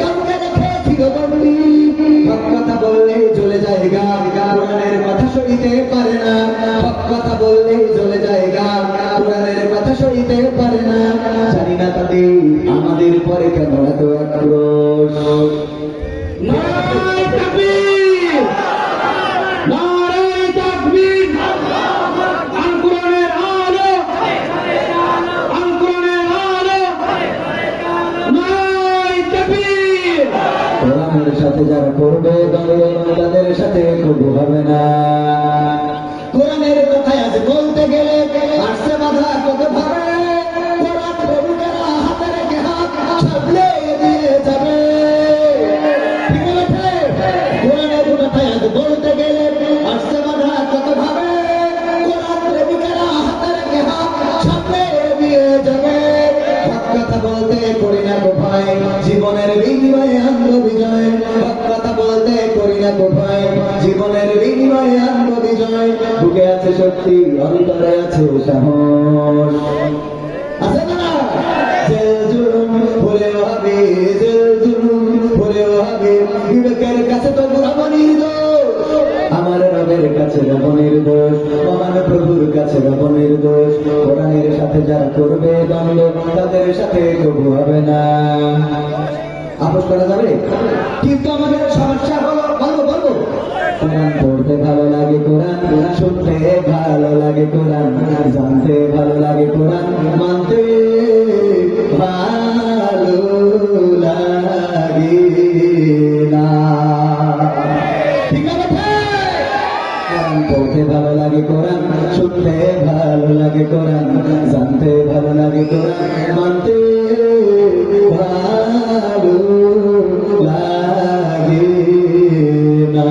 কাউকে রেখেছিল বন্দী। হক কথা বললেই চলে যায় গা, কোরআনের কথা সইতে পারে না। হক কথা বললেই চলে যায় গা, কোরআনের কথা সইতে পারে না। জানি না তাদের আমাদের পরে কেন এত আক্রোশ। নারায়ে তাকবীর, নারায়ে তাকবীর। আল কোরআনের আলো, আল কোরআনের আলো, নারায়ে তাকবীর। কোরআনের সাথে যারা করবে দ্বন্দ্ব, তাদের সাথে কবুল হবে না। কোরআনের কথা আজ বলতে গেলে আসছে বাধা কত ভাবে, কোরআন প্রভুকেরা হাতে রেখে হাত ছাড়লে দিয়ে যাবে। কোরআনের কথা আজ বলতে গেলে আসছে বাধা কত ভাবে, কোরআন নেব ভয়, জীবনের বিনিময়ে আনব বিজয়। বুকে আছে শক্তি, অন্তরে আছে সাহস। আছে না? জেল জুলুম ভুলেও হবে, জেল জুলুম ভুলেও হবে, বিবেকের কাছে তো রব নির্দোষ। আমার রবের কাছে রব নির্দোষ, মহান প্রভুর কাছে রব নির্দোষ। কোরআনের সাথে যারা করবে দ্বন্দ্ব, তাদের সাথে কবু হবে না। আপোষ করা যাবে, কিন্তু আমাদের সমস্যা হলো, বলবো কোরআন পড়তে ভালো লাগে, কোরআন শুনতে ভালো লাগে, কোরআন জানতে ভালো লাগে, কোরআন মানতে ভালো লাগে না। ঠিক আছে? কোরআন পড়তে ভালো লাগে, কোরআন শুনতে ভালো লাগে, কোরআন জানতে ভালো লাগে, কোরআন মানতে ভালো লাগে না।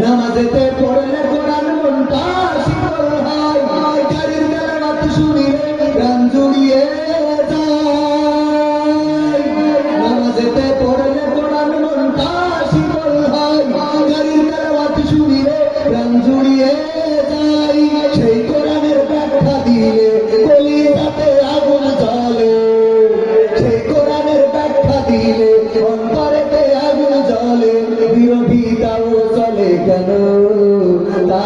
নামাজেতে পড়লে কোরআন মনটা শীতল হয়, গাড়ির তেলাওয়াত শুনিলে প্রাণ জুড়িয়ে যায়। নামাজেতে পড়লে কোরআন মনটা শীতল হয়, গাড়ির তেলাওয়াত শুনিলে প্রাণ জুড়িয়ে যায়। সেই কোরআনের ব্যাখ্যা দিলে কলিজাতে আগুন জ্বলে, সেই কোরআনের ব্যাখ্যা দিলে অন্তরেতে আগুন জ্বলে। বিরোধিতাও চলে কেন তা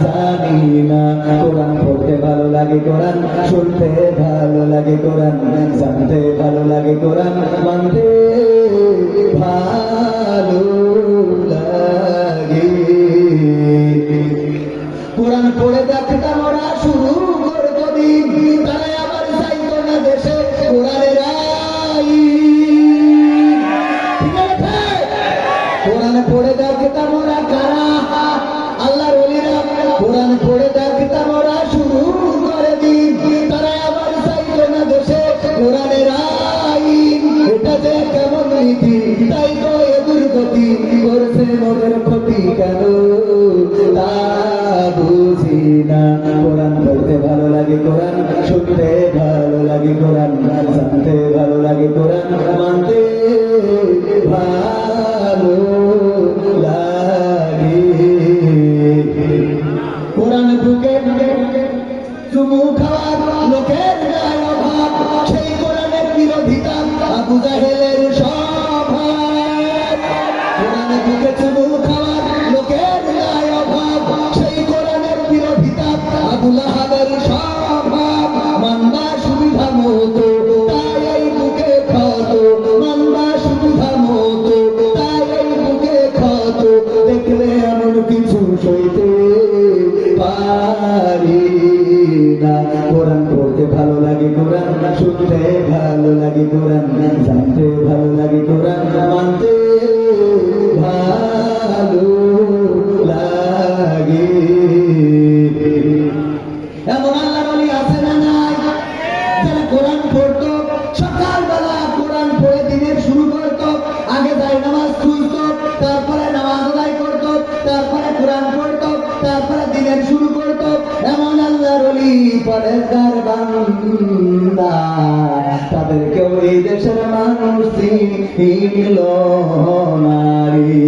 জানি না। কোরআন পড়তে ভালো লাগে, কোরআন শুনতে ভালো লাগে, কোরআন জানতে ভালো লাগে, কোরআন মানতে ভালো লাগে। কোরআন পড়ে দেখতাম ওরা শুরু করতো দিন, তারাই আবার চাইতো না দেশে কোরআনের আইন। ঠিক আছে? কোরআন পড়ে দেখতাম ওরা কারা, আল্লাহর ওলিরা। কোরআন পড়ে দেখতাম ওরা শুরু করে দিন, তারাই আবার চাইতো না দেশে কোরআনের আইন। এটা যে কেমন নীতি, তাই তো এ দুর্গতি করছে মনের ক্ষতি কেন তা বুঝি না। কোরআন পড়তে ভালো লাগে, কোরআন শুনতে ভালো লাগে, কোরআন জানতে ভালো লাগে, কোরআন মানতে ভালো লাগে। কোরআন বুকে চুমু খাওয়ার লোকের গায়ে অভাব, সেই কোরআনের বিরোধিতা আবু জাহেলের স্বভাব। কোরআন বুকে চুমু খাওয়ার লোকের গায়ে অভাব, সেই কোরআনের বিরোধিতা আবু লাহাবের স্বভাব। মানবা সুবিধা মতো তাই এই বুকে ক্ষত, মানবা সুবিধা মতো তাই এই বুকে ক্ষত। দেখলে এমন কিছু সইতে পারি না। কোরআন পড়তে ভালো লাগে, কোরআন শুনতে ভালো লাগে, কোরআন জানতে ভালো লাগে, কোরআন মানতে ভালো লাগে। এমন আল্লাহর ওলি আছে না নাই, যারা কোরআন পড়তো, সকালবেলা কোরআন পড়ে দিনের শুরু করতো। আগে যাই নামাজ খুলতো, তারপরে নামাজ আদায় করতো, তারপরে কোরআন পড়তো, তারপরে দিনের শুরু করতো। এমন আল্লাহর ওলি পরেজগার বান্দা, তাদেরকেও এই দেশের মানুষ চিনল না রে।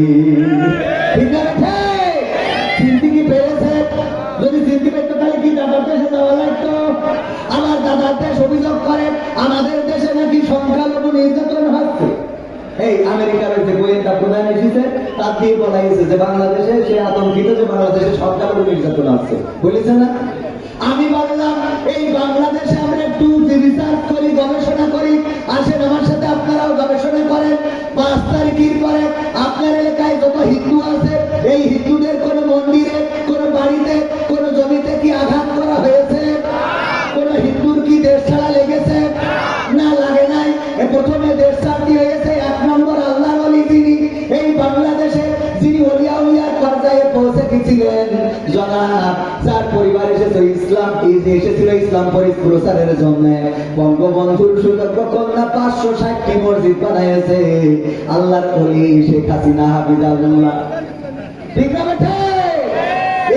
ঠিক আছে? চিনতে কি পেরেছে? যদি চিনতে পেরেছে তাহলে কি দাদার দেশে যাওয়া লাগতো? আমার দাদার দেশ অভিযোগ করে আমাদের দেশে নাকি সংখ্যালঘু নির্যাতন হচ্ছে। এই আমেরিকার যে গোয়েন্দা প্রধান এসেছে, তার দিয়ে বলা হয়েছে যে বাংলাদেশে সে আতঙ্কিত যে বাংলাদেশে সংখ্যালঘু নির্যাতন আছে, বলেছে না? আমি বললাম এই বাংলাদেশে আমরা একটু রিসার্চ করি, গবেষণা করি। আসেন আমার সাথে, আপনারাও গবেষণা করেন, 5 তারিখের পরে আপনার এলাকায় যত হিন্দু আছে, এই হিন্দুদের কোন মন্দিরে, কোন বাড়িতে, কোন জমিতে কি আঘাত করা হয়েছে? কোন হিন্দুর কি দেশ ছাড়া লেগেছে? না, লাগে নাই। প্রথমে দেশ ছাড়ি হয়েছে 1 নম্বর আল্লাহর ওলি যিনি এই বাংলাদেশে, যিনি ওলিয়া উলিয়ার পর্যায়ে পৌঁছে গেছিলেন, জনাব যার পরিবার এসেছিল ইসলাম প্রচারের জন্য। বঙ্গবন্ধুর সুযোগ্য কন্যা 560টি মসজিদ বানাইছে আল্লাহর ওলি শেখ হাসিনা হাফিজাহুল্লাহ। ঠিক না বেটা?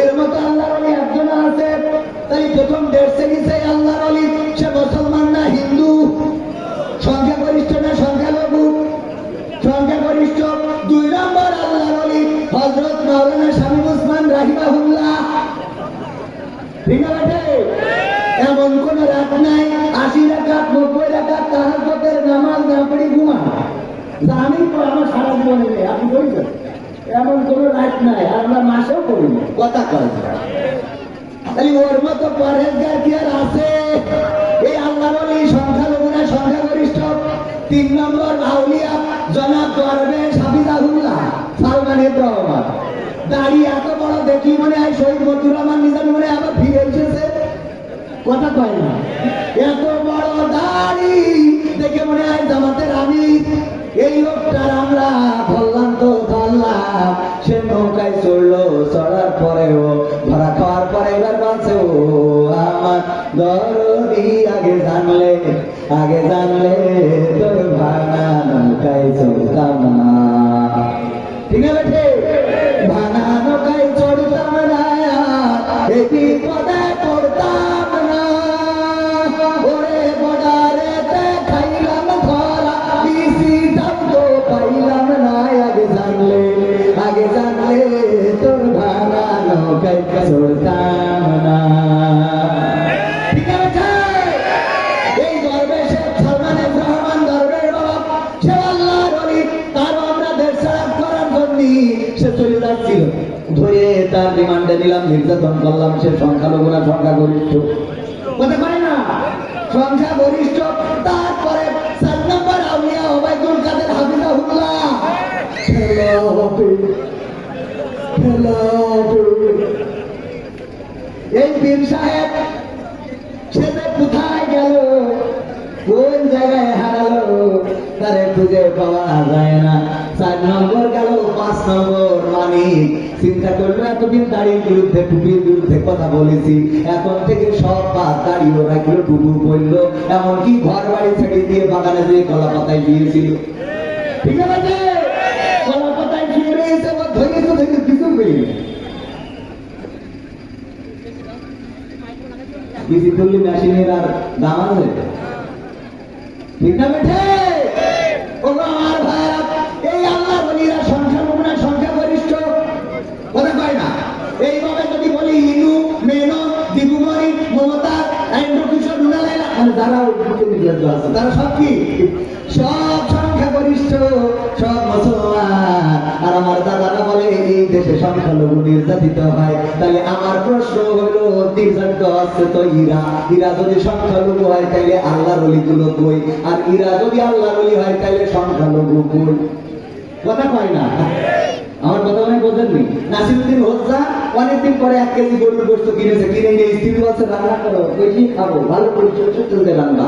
এর মতো আল্লাহর ওলি একজন আছে। তাই প্রথম দেশ গেছে আল্লাহর ওলি, সে মুসলমান না হিন্দু, সংখ্যাগরিষ্ঠ না সংখ্যালঘু? সংখ্যাগরিষ্ঠ। 2 নম্বর হযরত মাওলানা শামীম ওসমান রাহিমাহুল্লাহ। ঠিক আছে, এমন কোন রাত নাই 80 রাকাত 90 রাকাত তাহাজ্জুদের নামাজ না পড়ে ঘুমান। আমি তো আমার সারা জীবনে নেই, আপনি বলছেন এমন কোন রাত নাই, আমরা মাসেও করি না, কথা কয়। তাহলে ওর মতো পরহেজগার কি আর আছে? এই আল্লাহর ওলি সংখ্যালঘু না সংখ্যাগরিষ্ঠ? 3 নম্বর আউলিয়া জনাব দরবেশ হাফিজাহুল্লাহ সালমান রহমান। দাড়ি এত বড় দেখি মনে হয় শহীদ মতিউর রহমান নিজামী মনে হয় আবার ফিরে এসেছে, কথা কয় না। এত বড় দাড়ি দেখে মনে হয় জামাতের আমির। এই লোকটার আমরা ধরলাম তো ধরলাম, সে নৌকায় চড়লো, চড়ার পরেও ধরা খাওয়ার পরে এবার বলছে ও আমার দরদি আগে জানলে তোর ভাঙা নৌকায় চড়তাম না। ঠিক আছে, ভাঙা নৌকায় চড়তাম না, এই বিপদে পড়তাম না। ওরে বর্ডারেতে খাইলাম ধরা, বিসিটাও তো পাইলাম না। আগে জানলে তোর ভাঙা নৌকায় চড়তাম না। ঠিক আছে, এই দরবেশে সালমান রহমান দরবেশ বাবা, সে আল্লাহর ওলি, তারও আমরা দেশ ছাড়া করার জন্য সে চলে যাচ্ছিল। ধরে তার রিমান্ডে নিলাম, নির্যাতন করলাম। সে সংখ্যালঘু না সংখ্যাগরিষ্ঠ? কথা কয় না, সংখ্যাগরিষ্ঠ। তারপরে 4 নম্বর আউলিয়া ওবায়দুল কাদের হাফিজাহুল্লাহ। এই পীর সাহেব সে যে কোথায় গেল, কোন জায়গায় হারালো, তারে খুঁজে পাওয়া যায় না। 4 নম্বর গেল, 5 নম্বর মানিক। চিন্তা করলো এতদিন দাড়ির বিরুদ্ধে টুপির বিরুদ্ধে কথা বলেছি, এখন থেকে সব বাদ, দাড়িও রাখলো, টুপু পড়লো, এমনকি ঘর বাড়ি ছেড়ে দিয়ে বাগানে দিয়ে কলা পাতায় গিয়েছিল। ঠিক আছে, কলা পাতায় গিয়ে রয়েছে, ধরেছে থেকে কিছু পেয়ে বিসি তুল্লি মেশিনের আর দাম আছে? ঠিক না বেঠে? আমার ভাইরা, এই আল্লাহ বলিরা সংখ্যালঘু না সংখ্যাগরিষ্ঠ? কথা কয় না। এইভাবে যদি বলি ইনু, মেনো, দিগুমণি, মমতা, কিশোর, রুনালাইলা, যারা আছে তারা সব কি? সব সংখ্যাগরিষ্ঠ, সব মুসলমান। আর আমার দাদারা বলে এই দেশে সংখ্যালঘু নির্যাতিত হয়। তাহলে আমার প্রশ্ন হলো, নির্যাতিত হচ্ছে তো ইরা যদি সংখ্যালঘু হয় তাহলে আল্লাহর ওলিগুলো কই? আর ইরা যদি আল্লাহর ওলি হয় তাহলে সংখ্যালঘু কই? কথা কয় না। আমার কথা অনেক বোঝেননি। নাসিরুদ্দিন হোসা অনেকদিন পরে 1 কেজি গরুর গোশত কিনেছে, কিনে নিয়ে স্ত্রী বলছে রান্না করো, বেশি খাবো, ভালো করে চলতে রান্না।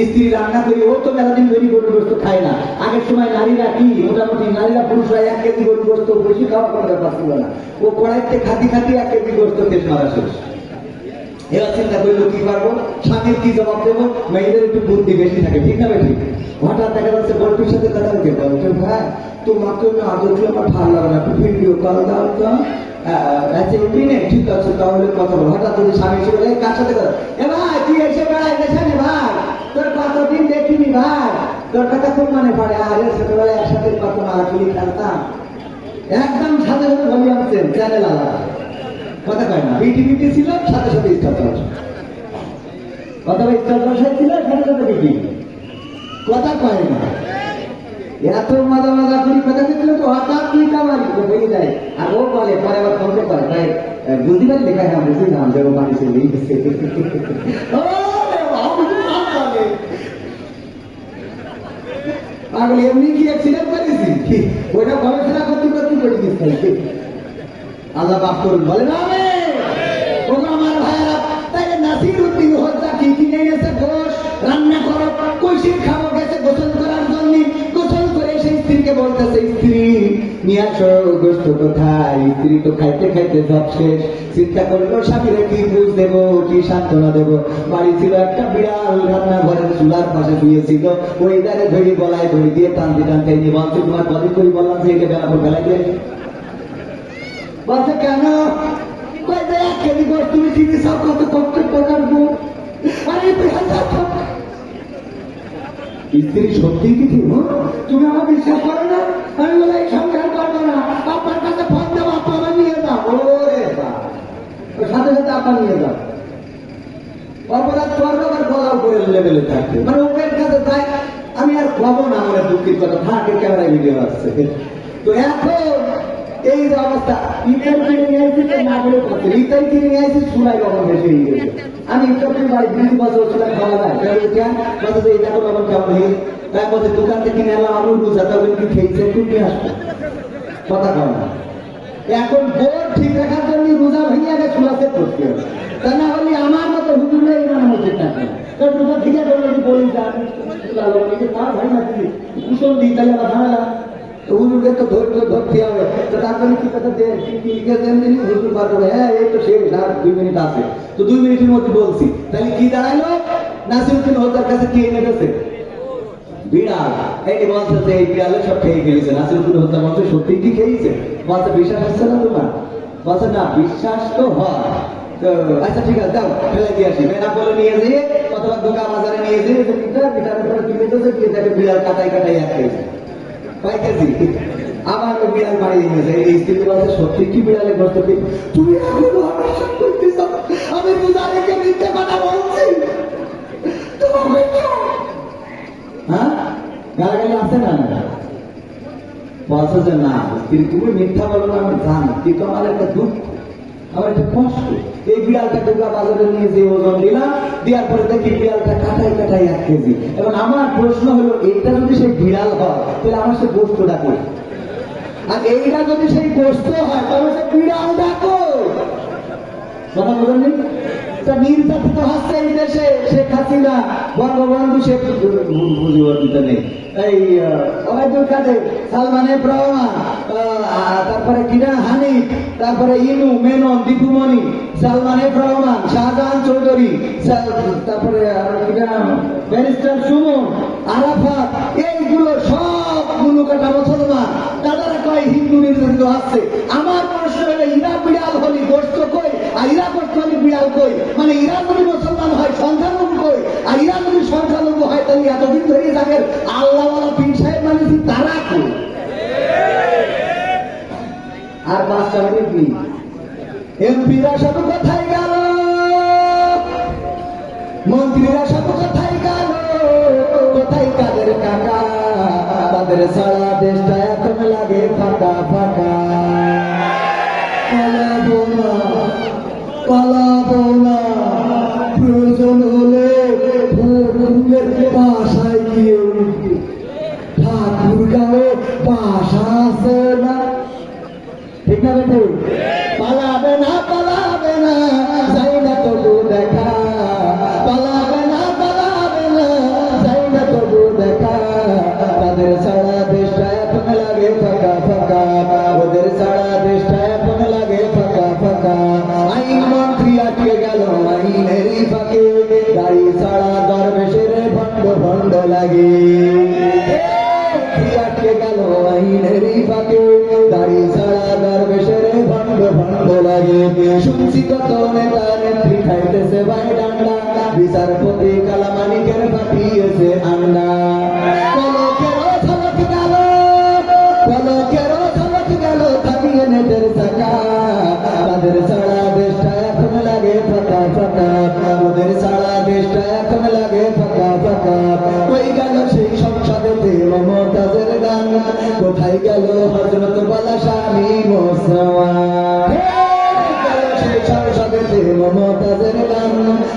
স্ত্রী রান্না করি, ও তো মেলাদিন ধরে গরুর গোশত খায় না। আগের সময় নারীরা কি মোটামুটি নারীরা পুরুষরা 1 কেজি গরুর গোশত বেশি খাওয়া কোনো ব্যাপার ছিল না। ও কড়াইতে খাতি 1 কেজি গোশত তেজ মারা শেষ। এবার চিন্তা করলো কি পারবো, স্বামীর কি জবাব দেবো? মেয়েদের একটু বুদ্ধি বেশি থাকে, ঠিক না বেশি? হঠাৎ দেখা যাচ্ছে বল্টুর সাথে কথা বলতে, ভাই তোমাকে আদর আমার ভালো লাগে না, একটু ভিডিও কল দাও তো। আচ্ছা এমনি ঠিক আছে, তাহলে কথা বল। হঠাৎ যদি স্বামী এসে বলে কার সাথে কথা, এ ভাই তুই এসে বেড়াই গেছে ভাই, তোর কতদিন দেখিনি ভাই, তোর কথা খুব মনে পড়ে। আরে ছোটবেলায় একসাথে কত মারাখুলি খেলতাম, একদম সাথে সাথে বলি আসছেন চ্যানেল আলাদা। কথা কয় না, বিটি ছিল সাথে সাথে স্টার জলসা, অথবা স্টার জলসা ছিল সাথে সাথে বিটি। কথা কয় না, এত মজা করি কথা দিচ্ছিল তো হঠাৎ তুই কামারি হয়ে যায়। আর ও বলে পরে আবার ফোন করে তাই বুঝতে পারি লেখা, হ্যাঁ বুঝলাম যে ও মানুষের লিখেছে। পাগল এমনি কি অ্যাক্সিডেন্ট করেছি, ওইটা গবেষণা করতে করে দিচ্ছি। আল্লাহ মাফ করুন, বলে না আমার ভাইয়েরা। তাই নাসিরুদ্দিন হোসা কি কিনে গেছে গোশ, রান্না করো, কইসির খাবো, গেছে গোসল করার জন্য। গোসল করে সেই স্ত্রীকে বলতেছে, স্ত্রী নিয়ে আসো গোস্ত কোথায়? স্ত্রী তো খাইতে খাইতে সব শেষ। চিন্তা করলো স্বামীরে কি বুঝ দেবো, কি সান্ত্বনা দেবো। বাড়ি ছিল একটা বিড়াল, রান্নাঘরের চুলার পাশে শুয়েছিল। ওই দ্বারে ধরি গলায় ধরি দিয়ে টানতে টানতে নিয়ে বলছে, তোমার কদিন করে বললাম যে এটা বেলা বেলা দিয়ে বলছে কেন? 1 কেজি গোস্ত তুমি চিনি সব কত কষ্ট টাকার গোস্ত। আরে স্ত্রী সত্যি কি তুমি আমার বিশ্বাস করো না? আমি বলে এই সংসার করবো না, আপনার কাছে টাকা নিয়ে যাও, অপরাধ করবে আবার গলা উপরে লেভেলে থাকবে, মানে ওদের কাছে যায়। আমি আর কব না, আমার দুঃখিত কথা, থাকে ক্যামেরায় ভিডিও আসছে। তো এখন এই যে অবস্থা, ইটার কিনে নিয়ে আসছি না বলে করছে, ইটার কিনে নিয়ে আসছি চুলাই লবণ বেশি হয়ে গেছে। আমি ইটার কিনে বাড়ি 20 বছর চুলাই খাওয়া যায়, বলছে এই দেখো লবণ কেমন হয়ে, তাই বলছে দোকান থেকে কিনে এলাম, আমি বুঝা তখন কি খেয়েছে একটু নিয়ে আসবো, কথা কয় না। এখন বোর্ড ঠিক রাখার জন্য রোজা ভেঙে আগে চুলা সেট করতে হবে, তা না হলে আমার মতো হুজুরে ইমানের মধ্যে থাকে। কারণ রোজা ঠিক আছে বলি তার ভাই না কুশল দিই, তাহলে আমার ঝামেলা। হুজুরকে তো ধৈর্য ধরতে হবে, তো তার জন্য কি কথা হুজুর বার করে, হ্যাঁ এই তো শেষ, আর 2 মিনিট আছে, তো 2 মিনিটের মধ্যে বলছি। তাহলে কি দাঁড়াইলো, নাসিরউদ্দিন হত্যার কাছে কে এনে গেছে বিড়াল। এই বলছে যে এই বিড়ালে সব খেয়ে গেছে, নাসিরউদ্দিন হত্যা বলছে সত্যি কি খেয়েছে, বলছে বিশ্বাস হচ্ছে না তোমার, বলছে না বিশ্বাস তো হয়। তো আচ্ছা ঠিক আছে দাও ফেলে দিয়ে আসি, না বলে নিয়ে যেয়ে অথবা দোকা বাজারে নিয়ে যেয়ে বিড়ালের পরে কিনে দিয়েছে, দিয়ে তাকে বিড়াল কাটাই কাটাই এক খেয়েছে পাইতেছি। আমার বিড়াল বাড়িয়ে নিয়েছে, এই স্ত্রী বলছে সত্যি কি বিড়ালে করতে, তুমি আমি রোজা রেখে নিতে পারা বলছি, হ্যাঁ গালাগালি আছে না বলছে যে না স্ত্রী তুমি মিথ্যা বলো না, আমি জানি, কিন্তু আমার একটা দুঃখ, আমার একটা কষ্ট। এই বিড়ালটা দুর্গা বাজারে নিয়ে যে ওজন দিলাম, দেওয়ার পরে দেখি বিড়ালটা কাটাই কাটাই 1 কেজি। এবং আমার প্রশ্ন হলো এইটা যদি সেই বিড়াল হয় তাহলে আমার সে গোস্ত ডাকো, আর এইটা যদি সেই গোস্ত হয় তাহলে সে বিড়াল ডাকো, কথা বলেননি? নির্যাতিত হচ্ছে এই দেশে শেখ হাসিনা, বঙ্গবন্ধু শেখ বুঝিয়ে নেই, এই ওবায়দুল কাদের, সালমানের রহমান, তারপরে কিনা হানিফ, তারপরে ইনু মেনন, দীপুমণি, সালমানের রহমান, শাহজাহান চৌধুরী, তারপরে ব্যারিস্টার সুমন, আরাফাত, এইগুলো সবগুলো কাটা মুসলমান, তারা কয় হিন্দু নির্যাতিত হচ্ছে। আমার প্রশ্ন হলো ইরা বিড়াল হলি গোস্ত কই, আর ইরা গোস্ত হলি বিড়াল কই, মানে ইরা যদি মুসলমান হয় সংখ্যালঘু কই, আর ইরা যদি সংখ্যালঘু হয় তাহলে এতদিন ধরে যাদের আল্লাহওয়ালা পীর সাহেব মানেছি তারা কই, আর বাচ্চা কি এমপিরা সব কোথায় গেল, মন্ত্রীরা সব কোথায় গেল, কোথায় কাদের কাকা, তাদের সারা দেশটা এখন লাগে ফাঁকা ফাঁকা। পালাবো না পালাবো না, প্রয়োজন হলে ভোরের বাসায় গিয়ে উঠবে, ঠাকুর গাঁয়ে বাসা আছে না, ঠিক না বেটে? পালাবে না যাই না তবু দেখা, পালাবে না যাই না তবু দেখা, তাদের সারা দেশটা এখন লাগে ফাঁকা ফাঁকা, ওদের সারা দেশটা এখন লাগে ফাঁকা ফাঁকা। আইন মন্ত্রী আটকে গেল আইনেরই ফাঁকে, গাড়ি ছাড়া দরবেশের ভণ্ড ভণ্ড লাগে, আটকে গেল আইনেরই ফাঁকে, গাড়ি ছাড়া দরবেশের ভণ্ড ভণ্ড লাগে। শুনছি কত নেতা নেত্রী খাইতেছে ভাই ডান্ডা, বিচারপতি কালামানিকের পাঠিয়েছে আন্ডা, পলকেরও ঝলক গেল থামিয়ে নেটের চাকা, তাদের সারা দেশটা এখন লাগে ফাঁকা ফাঁকা, ওদের সারা দেশটা এখন লাগে ফাঁকা ফাঁকা। ওই গেল সেই সংসদেতে মমতাজের গান, কোথায় গেল হযরত বালা স্বামী মুসলমান, সেই সংসদেতে মমতাজের গান,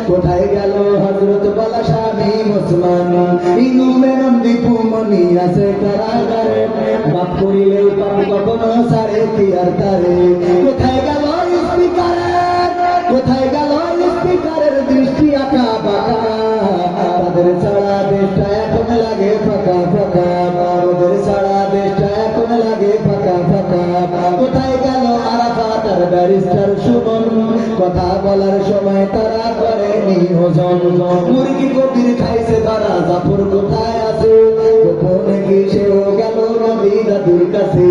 কোথায় গেল হযরত বালা স্বামী মুসলমান। ইনু মেনন দীপুমণি আছে কারাগারে, মাফ করিলে পাপ কখনো সারে কি আর তারে, কোথায় গেল স্পিকারের দৃষ্টি আঁকা বাঁকা, তাদের সারা দেশটা এখন লাগে ফাঁকা ফাঁকা, ওদের সারা দেশটা এখন লাগে ফাঁকা ফাঁকা। কোথায় গেল আরাফাত আর ব্যারিস্টার সুমন, কথা বলার সময় তারা করেনি ওজন, মুরগি কবির খাইছে তারা, জাফর কোথায় আছে গোপনে কি সেও গেল নবী দাদুর কাছে,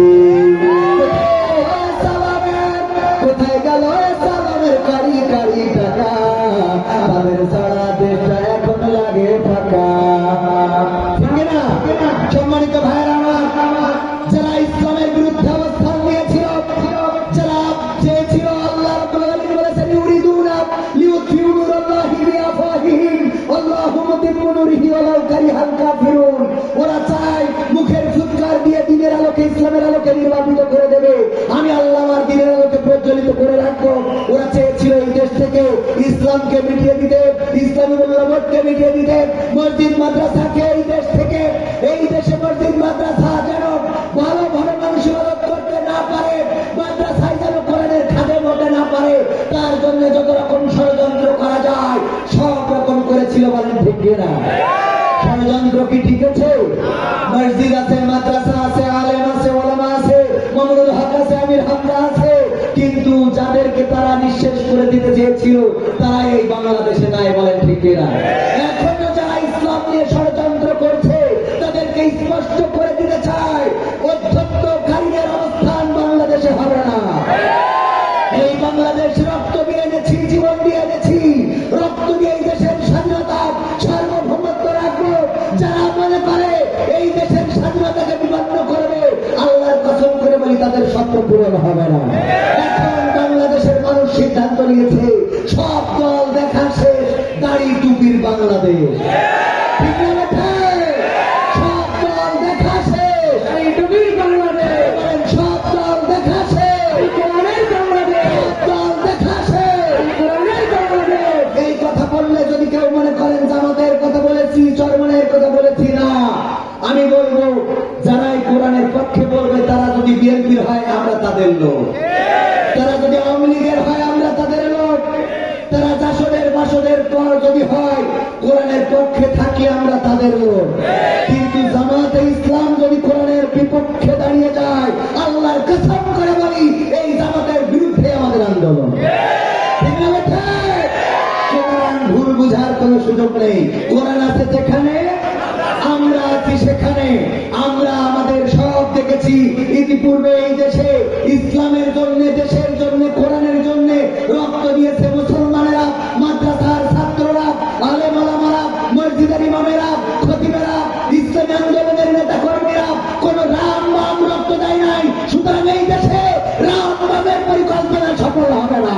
কোথায় গেল সালামের কারি কারি টাকা, তাদের সারা দেশটা এখন লাগে ফাঁকা। সম্মানিত ভাইয়েরা আমার, যারা ইসলামের বিরুদ্ধে অবস্থান নিয়েছিল, যারা চেয়েছিল, আল্লাহ রাব্বুল আলামিন বলেছেন ইউরিদুনা ইসলামকে মিটিয়ে দিতে, ইসলামী মূল্যবোধকে মিটিয়ে দিতে মসজিদ মাদ্রাসাকে এই দেশ থেকে, এই দেশে মসজিদ মাদ্রাসা যেন ভালো ভালো মানুষ ইবাদত করতে না পারে, মাদ্রাসায় যেন কোরআনের খাদেম হতে না পারে, তার জন্য যত রকম ষড়যন্ত্র করা যায় সব রকম করেছিল, বলেন ঠিক কিনা? ষড়যন্ত্র কি ঠিক আছে? মসজিদ আছে, মাদ্রাসা আছে, আলেম আছে, ওলামা আছে, মামুনুল হক আছে, আমির হামজা আছে, কিন্তু যাদেরকে তারা নিঃশেষ করে দিতে চেয়েছিল তারা এই বাংলাদেশে নাই, বলেন ঠিক কিনা? এখনো যারা ইসলাম নিয়ে ষড়যন্ত্র করছে তাদেরকে স্পষ্ট করে দিতে চায় অধ্যত্তকারীদের অবস্থান বাংলাদেশে হবে না। এই বাংলাদেশ রক্ত দিয়ে এনেছি, জীবন দিয়ে এনেছি, রক্ত দিয়ে এই দেশের স্বাধীনতা সার্বভৌমত্ব রাখবো। যারা মনে করে এই দেশের স্বাধীনতাকে বিপন্ন করবে, আল্লাহর কসম করে বলি তাদের স্বপ্ন পূরণ হবে না। এখন বাংলাদেশের মানুষ সিদ্ধান্ত নিয়েছে সব দল দেখা শেষ, দাড়ি টুপির বাংলাদেশ। ঠিক না বেঠা? সব দল দেখা শেষ, দাড়ি টুপির বাংলাদেশ। সব দল দেখা শেষ, কোরআনের বাংলাদেশ। সব দল দেখা শেষ, কোরআনের বাংলাদেশ। এই কথা বললে যদি কেউ মনে করেন জামাতের কথা বলেছি, চরমনের কথা বলেছি, না, আমি বলবো যারা এই কোরআনের পক্ষে বলবে তারা যদি বিএনপির হয় আমরা তাদের লোক, তারা যদি আওয়ামী লীগের হয় আমরা তাদের লোক, তারা জাসদের বাসদের পর যদি হয় কোরআনের পক্ষে থাকি আমরা তাদের লোক। কিন্তু জামাতে ইসলাম যদি কোরআনের বিপক্ষে দাঁড়িয়ে যায়, আল্লাহর কসম করে বলি এই জামাতের বিরুদ্ধে আমাদের আন্দোলন। ঠিক না বেঠা? সুতরাং ভুল বুঝার কোন সুযোগ নেই। কোরআন আছে যেখানে, আমরা আছি সেখানে। আমরা আমাদের সব দেখেছি ইতিপূর্বে এই দেশে ইসলামের জন্য, দেশের জন্য, কোরআনের জন্য রক্ত দিয়েছে মুসলমানেরা, মাদ্রাসার ছাত্ররা, আলেম ওলামারা, মসজিদের ইমামেরা, খতিবেরা, ইসলামী আন্দোলনের নেতা কর্মীরা। কোন রাম বাম রক্ত দেয় নাই। সুতরাং এই দেশে রাম বামের পরিকল্পনা সফল হবে না।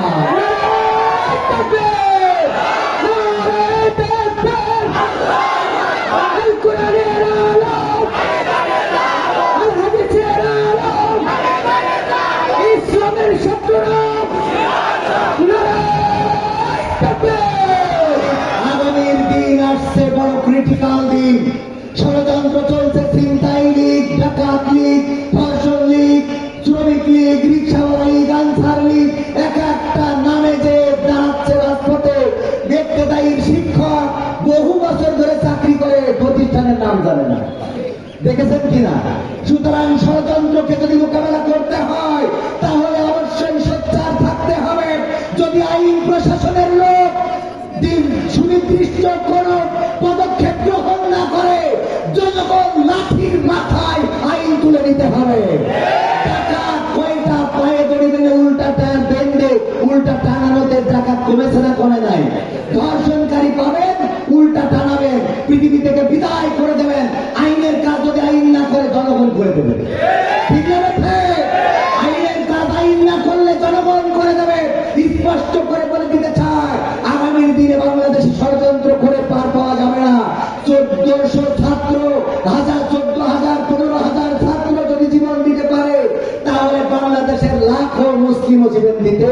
আগামীর দিন আসছে বড় ক্রিটিক্যাল দিন। ষড়যন্ত্র চলছে, ছিনতাই লীগ, ডাকাত লীগ, ধর্ষণ লীগ, শ্রমিক লীগ, রিক্সাওয়ালা লীগ, আনসার লীগ, এক একটা নামে যে দাঁড়াচ্ছে রাজপথে। দেখতে দায়ী শিক্ষক বহু বছর ধরে চাকরি করে, প্রতিষ্ঠানের নাম জানে না, দেখেছেন কিনা? সুতরাং ষড়যন্ত্রকে যদি মোকাবেলা করতে হয় তাহলে অবশ্যই সোচ্চার থাকতে হবে। যদি আইন প্রশাসনের লোক দিন সুনির্দিষ্ট কোন পদক্ষেপ গ্রহণ না করে, জনগণ লাঠির মাথায় আইন তুলে নিতে হবে। ডাকাত কয়টা পায়ে দড়ি মেনে উল্টা টান বেঁধে উল্টা টানানোতে ডাকাত কমেছে না কমে নাই? ধর্ষণকারী পাবেন, উল্টা টানাবেন, পৃথিবী থেকে বিদায় করে দেবেন। আইনের কাজ যদি আইন না করে জনগণ করে দেবে। ঠিক আছে? আইনের কাজ আইন না করলে জনগণ করে দেবে। স্পষ্ট করে বলে দিতে চায় আগামীর দিনে বাংলাদেশে ষড়যন্ত্র করে পার পাওয়া যাবে না। 1400 ছাত্র, 14,000, 15,000 ছাত্র যদি জীবন দিতে পারে তাহলে বাংলাদেশের লাখো মুসলিমও জীবন দিতে।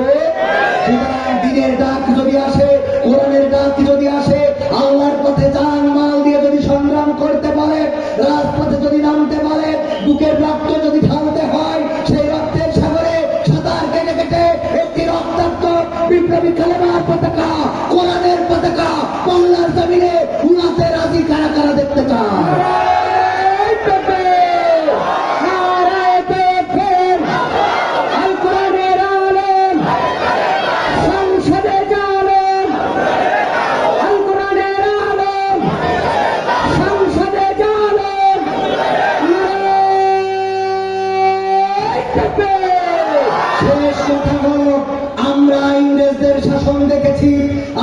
সুতরাং দিনের ডাক যদি আসে, কোরআনের ডাক যদি আসে, আল্লাহর পথে জান মাল দিয়ে যদি সংগ্রাম করতে পারে, রাজপথে যদি নামতে পারে, বুকের রক্ত যদি ঢালতে হয়, সেই রক্তের সাগরে সাঁতার কেটে কেটে একটি রক্তাক্ত বিপ্লবী কালেমার পতাকা, কোরআনের পতাকা বাংলার জমিনে উড়াতে রাজি কারা কারা দেখতে চায়? শেষ কথা হলো, আমরা ইংরেজদের শাসন দেখেছি,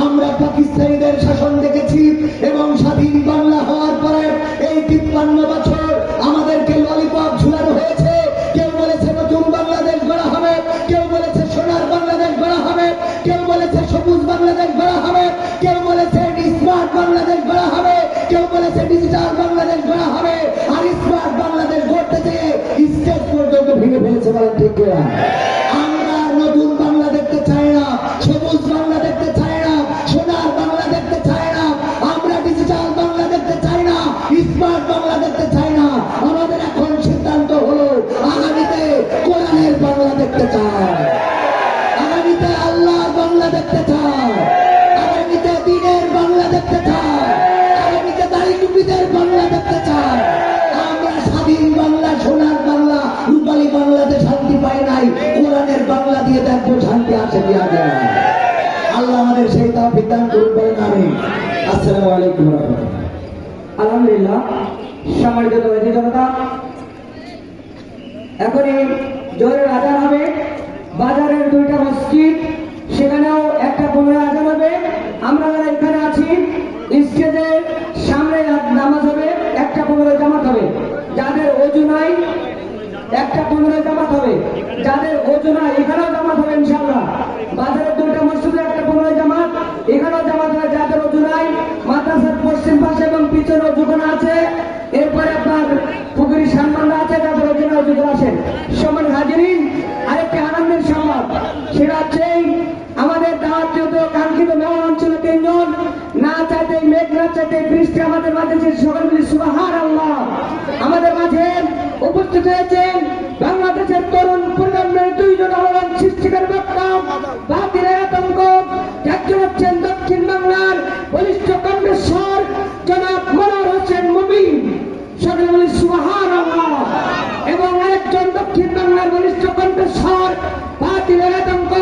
আমরা পাকিস্তানিদের শাসন দেখেছি, এবং স্বাধীন বাংলা হওয়ার পরে এই 53 বছর আমাদেরকে ললিপপ ঝুলানো হয়েছে। কেউ বলেছে নতুন বাংলাদেশ গড়া হবে, কেউ বলেছে সোনার বাংলাদেশ গড়া হবে, কেউ বলেছে সবুজ বাংলাদেশ গড়া হবে, কেউ বলেছে স্মার্ট বাংলাদেশ গড়া হবে, কেউ বলেছে ডিজিটাল বাংলাদেশ গড়া হবে। আর স্মার্ট বাংলাদেশ গড়তে চেয়ে স্টেজ পর্যন্ত ভেঙে ফেলেছে, বলেন ঠিক কিনা? আমরা নতুন বাংলা দেখতে চাই না, সবুজ বাংলা দেখতে চাই না, সোনার নিয়ে দেখবো শান্তি আছে কি আগে। আল্লাহ আমাদের সেই তৌফিক দান করুন, বলেন আমিন। আসসালামু আলাইকুম ওয়া রাহমাতুল্লাহ। আলহামদুলিল্লাহ। সম্মানিত দর্শক জনতা, এখনই জোহরের আজান হবে। বাজারের 2টা মসজিদ, সেখানেও 1:15 আজান হবে। আমরা যারা এখানে আছি স্টেজের সামনে নামাজ হবে, 1:15 জামাত হবে। যাদের ওযু নাই 1:15 জামাত হবে, যাদের ওযু নাই এখানেও জামাত হবে ইনশাআল্লাহ। বাজারের 2টা মসজিদে 1:15 জামাত, এখানেও জামাত হবে। যাদের ওযু নাই মাদ্রাসার পশ্চিম পাশে এবং পিছনে ওযুখানা আছে, এরপরে আপনার পুকুরি সম্মানরা আছে, যাদের ওযু নাই ওযু করে আসেন। সম্মান হাজিরিন, আরেকটি আনন্দের সংবাদ, সেটা হচ্ছে আমাদের দাওয়াতীয় কাঙ্ক্ষিত মেহমান ছিল 3 জন। না চাইতে মেঘ, না চাইতে বৃষ্টি আমাদের মাঝে সকল মিলে সুবহানাল্লাহ আমাদের মাঝে উপস্থিত হয়েছেন বাংলাদেশের তরুণ প্রজন্মের 2 জন আলোড়ন সৃষ্টিকারী বক্তা, বাতিলের আতঙ্ক। একজন হচ্ছেন দক্ষিণ বাংলার বলিষ্ঠ কণ্ঠস্বর জনাব মনোয়ার হোসেন মুবিন, সকলে বলি সুবহানাল্লাহ। এবং আরেকজন দক্ষিণ বাংলার বলিষ্ঠ কণ্ঠস্বর, বাতিলের আতঙ্ক,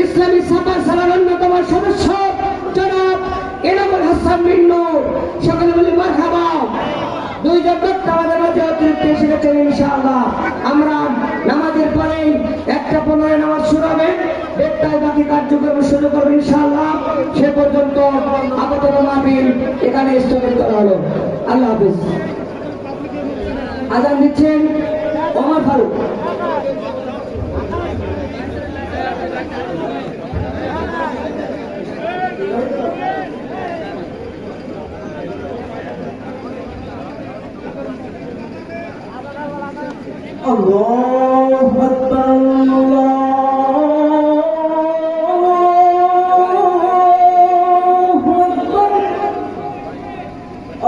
ইসলামী ছাপার সালার অন্যতম সদস্য জনাব এনামুল হাসান মিন্নু, সকলে বলি মারহাবা। 2 জন বক্তা আমাদের মাঝে অতিরিক্ত এসে গেছেন ইনশাআল্লাহ। আমরা নামাজের পরে 1:15 নামাজ শুরু হবে, 1টায় বাকি কার্যক্রম শুরু করবো ইনশাআল্লাহ। সে পর্যন্ত আপাতত মাহফিল এখানে স্থগিত করা হলো। আল্লাহ হাফেজ। আজান দিচ্ছেন ওমর ফারুক। আল্লাহু আকবার,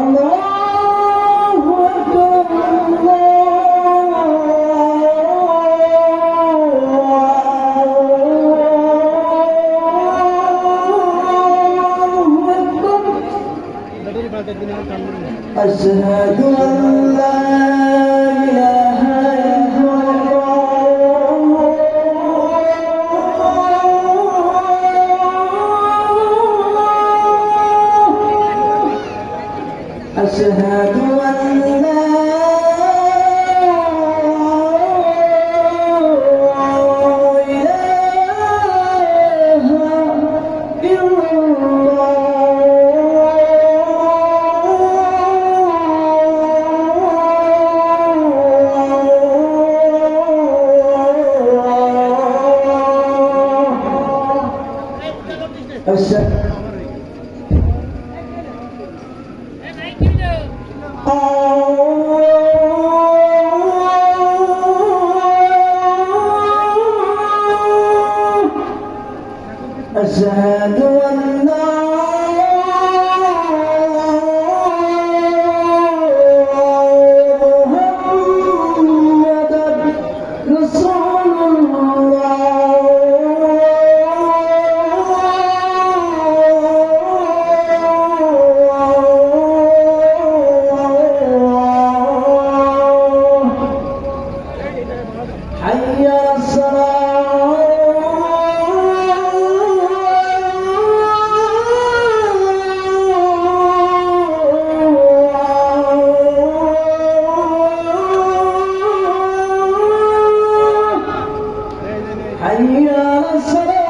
আল্লাহু আকবার, আশহাদু আল্লা ইলাহা ইল্লাল্লাহ, আশহাদু আল্লা أشهد أن محمدا رسول الله. حي على الصلاة. حي على الصلاة.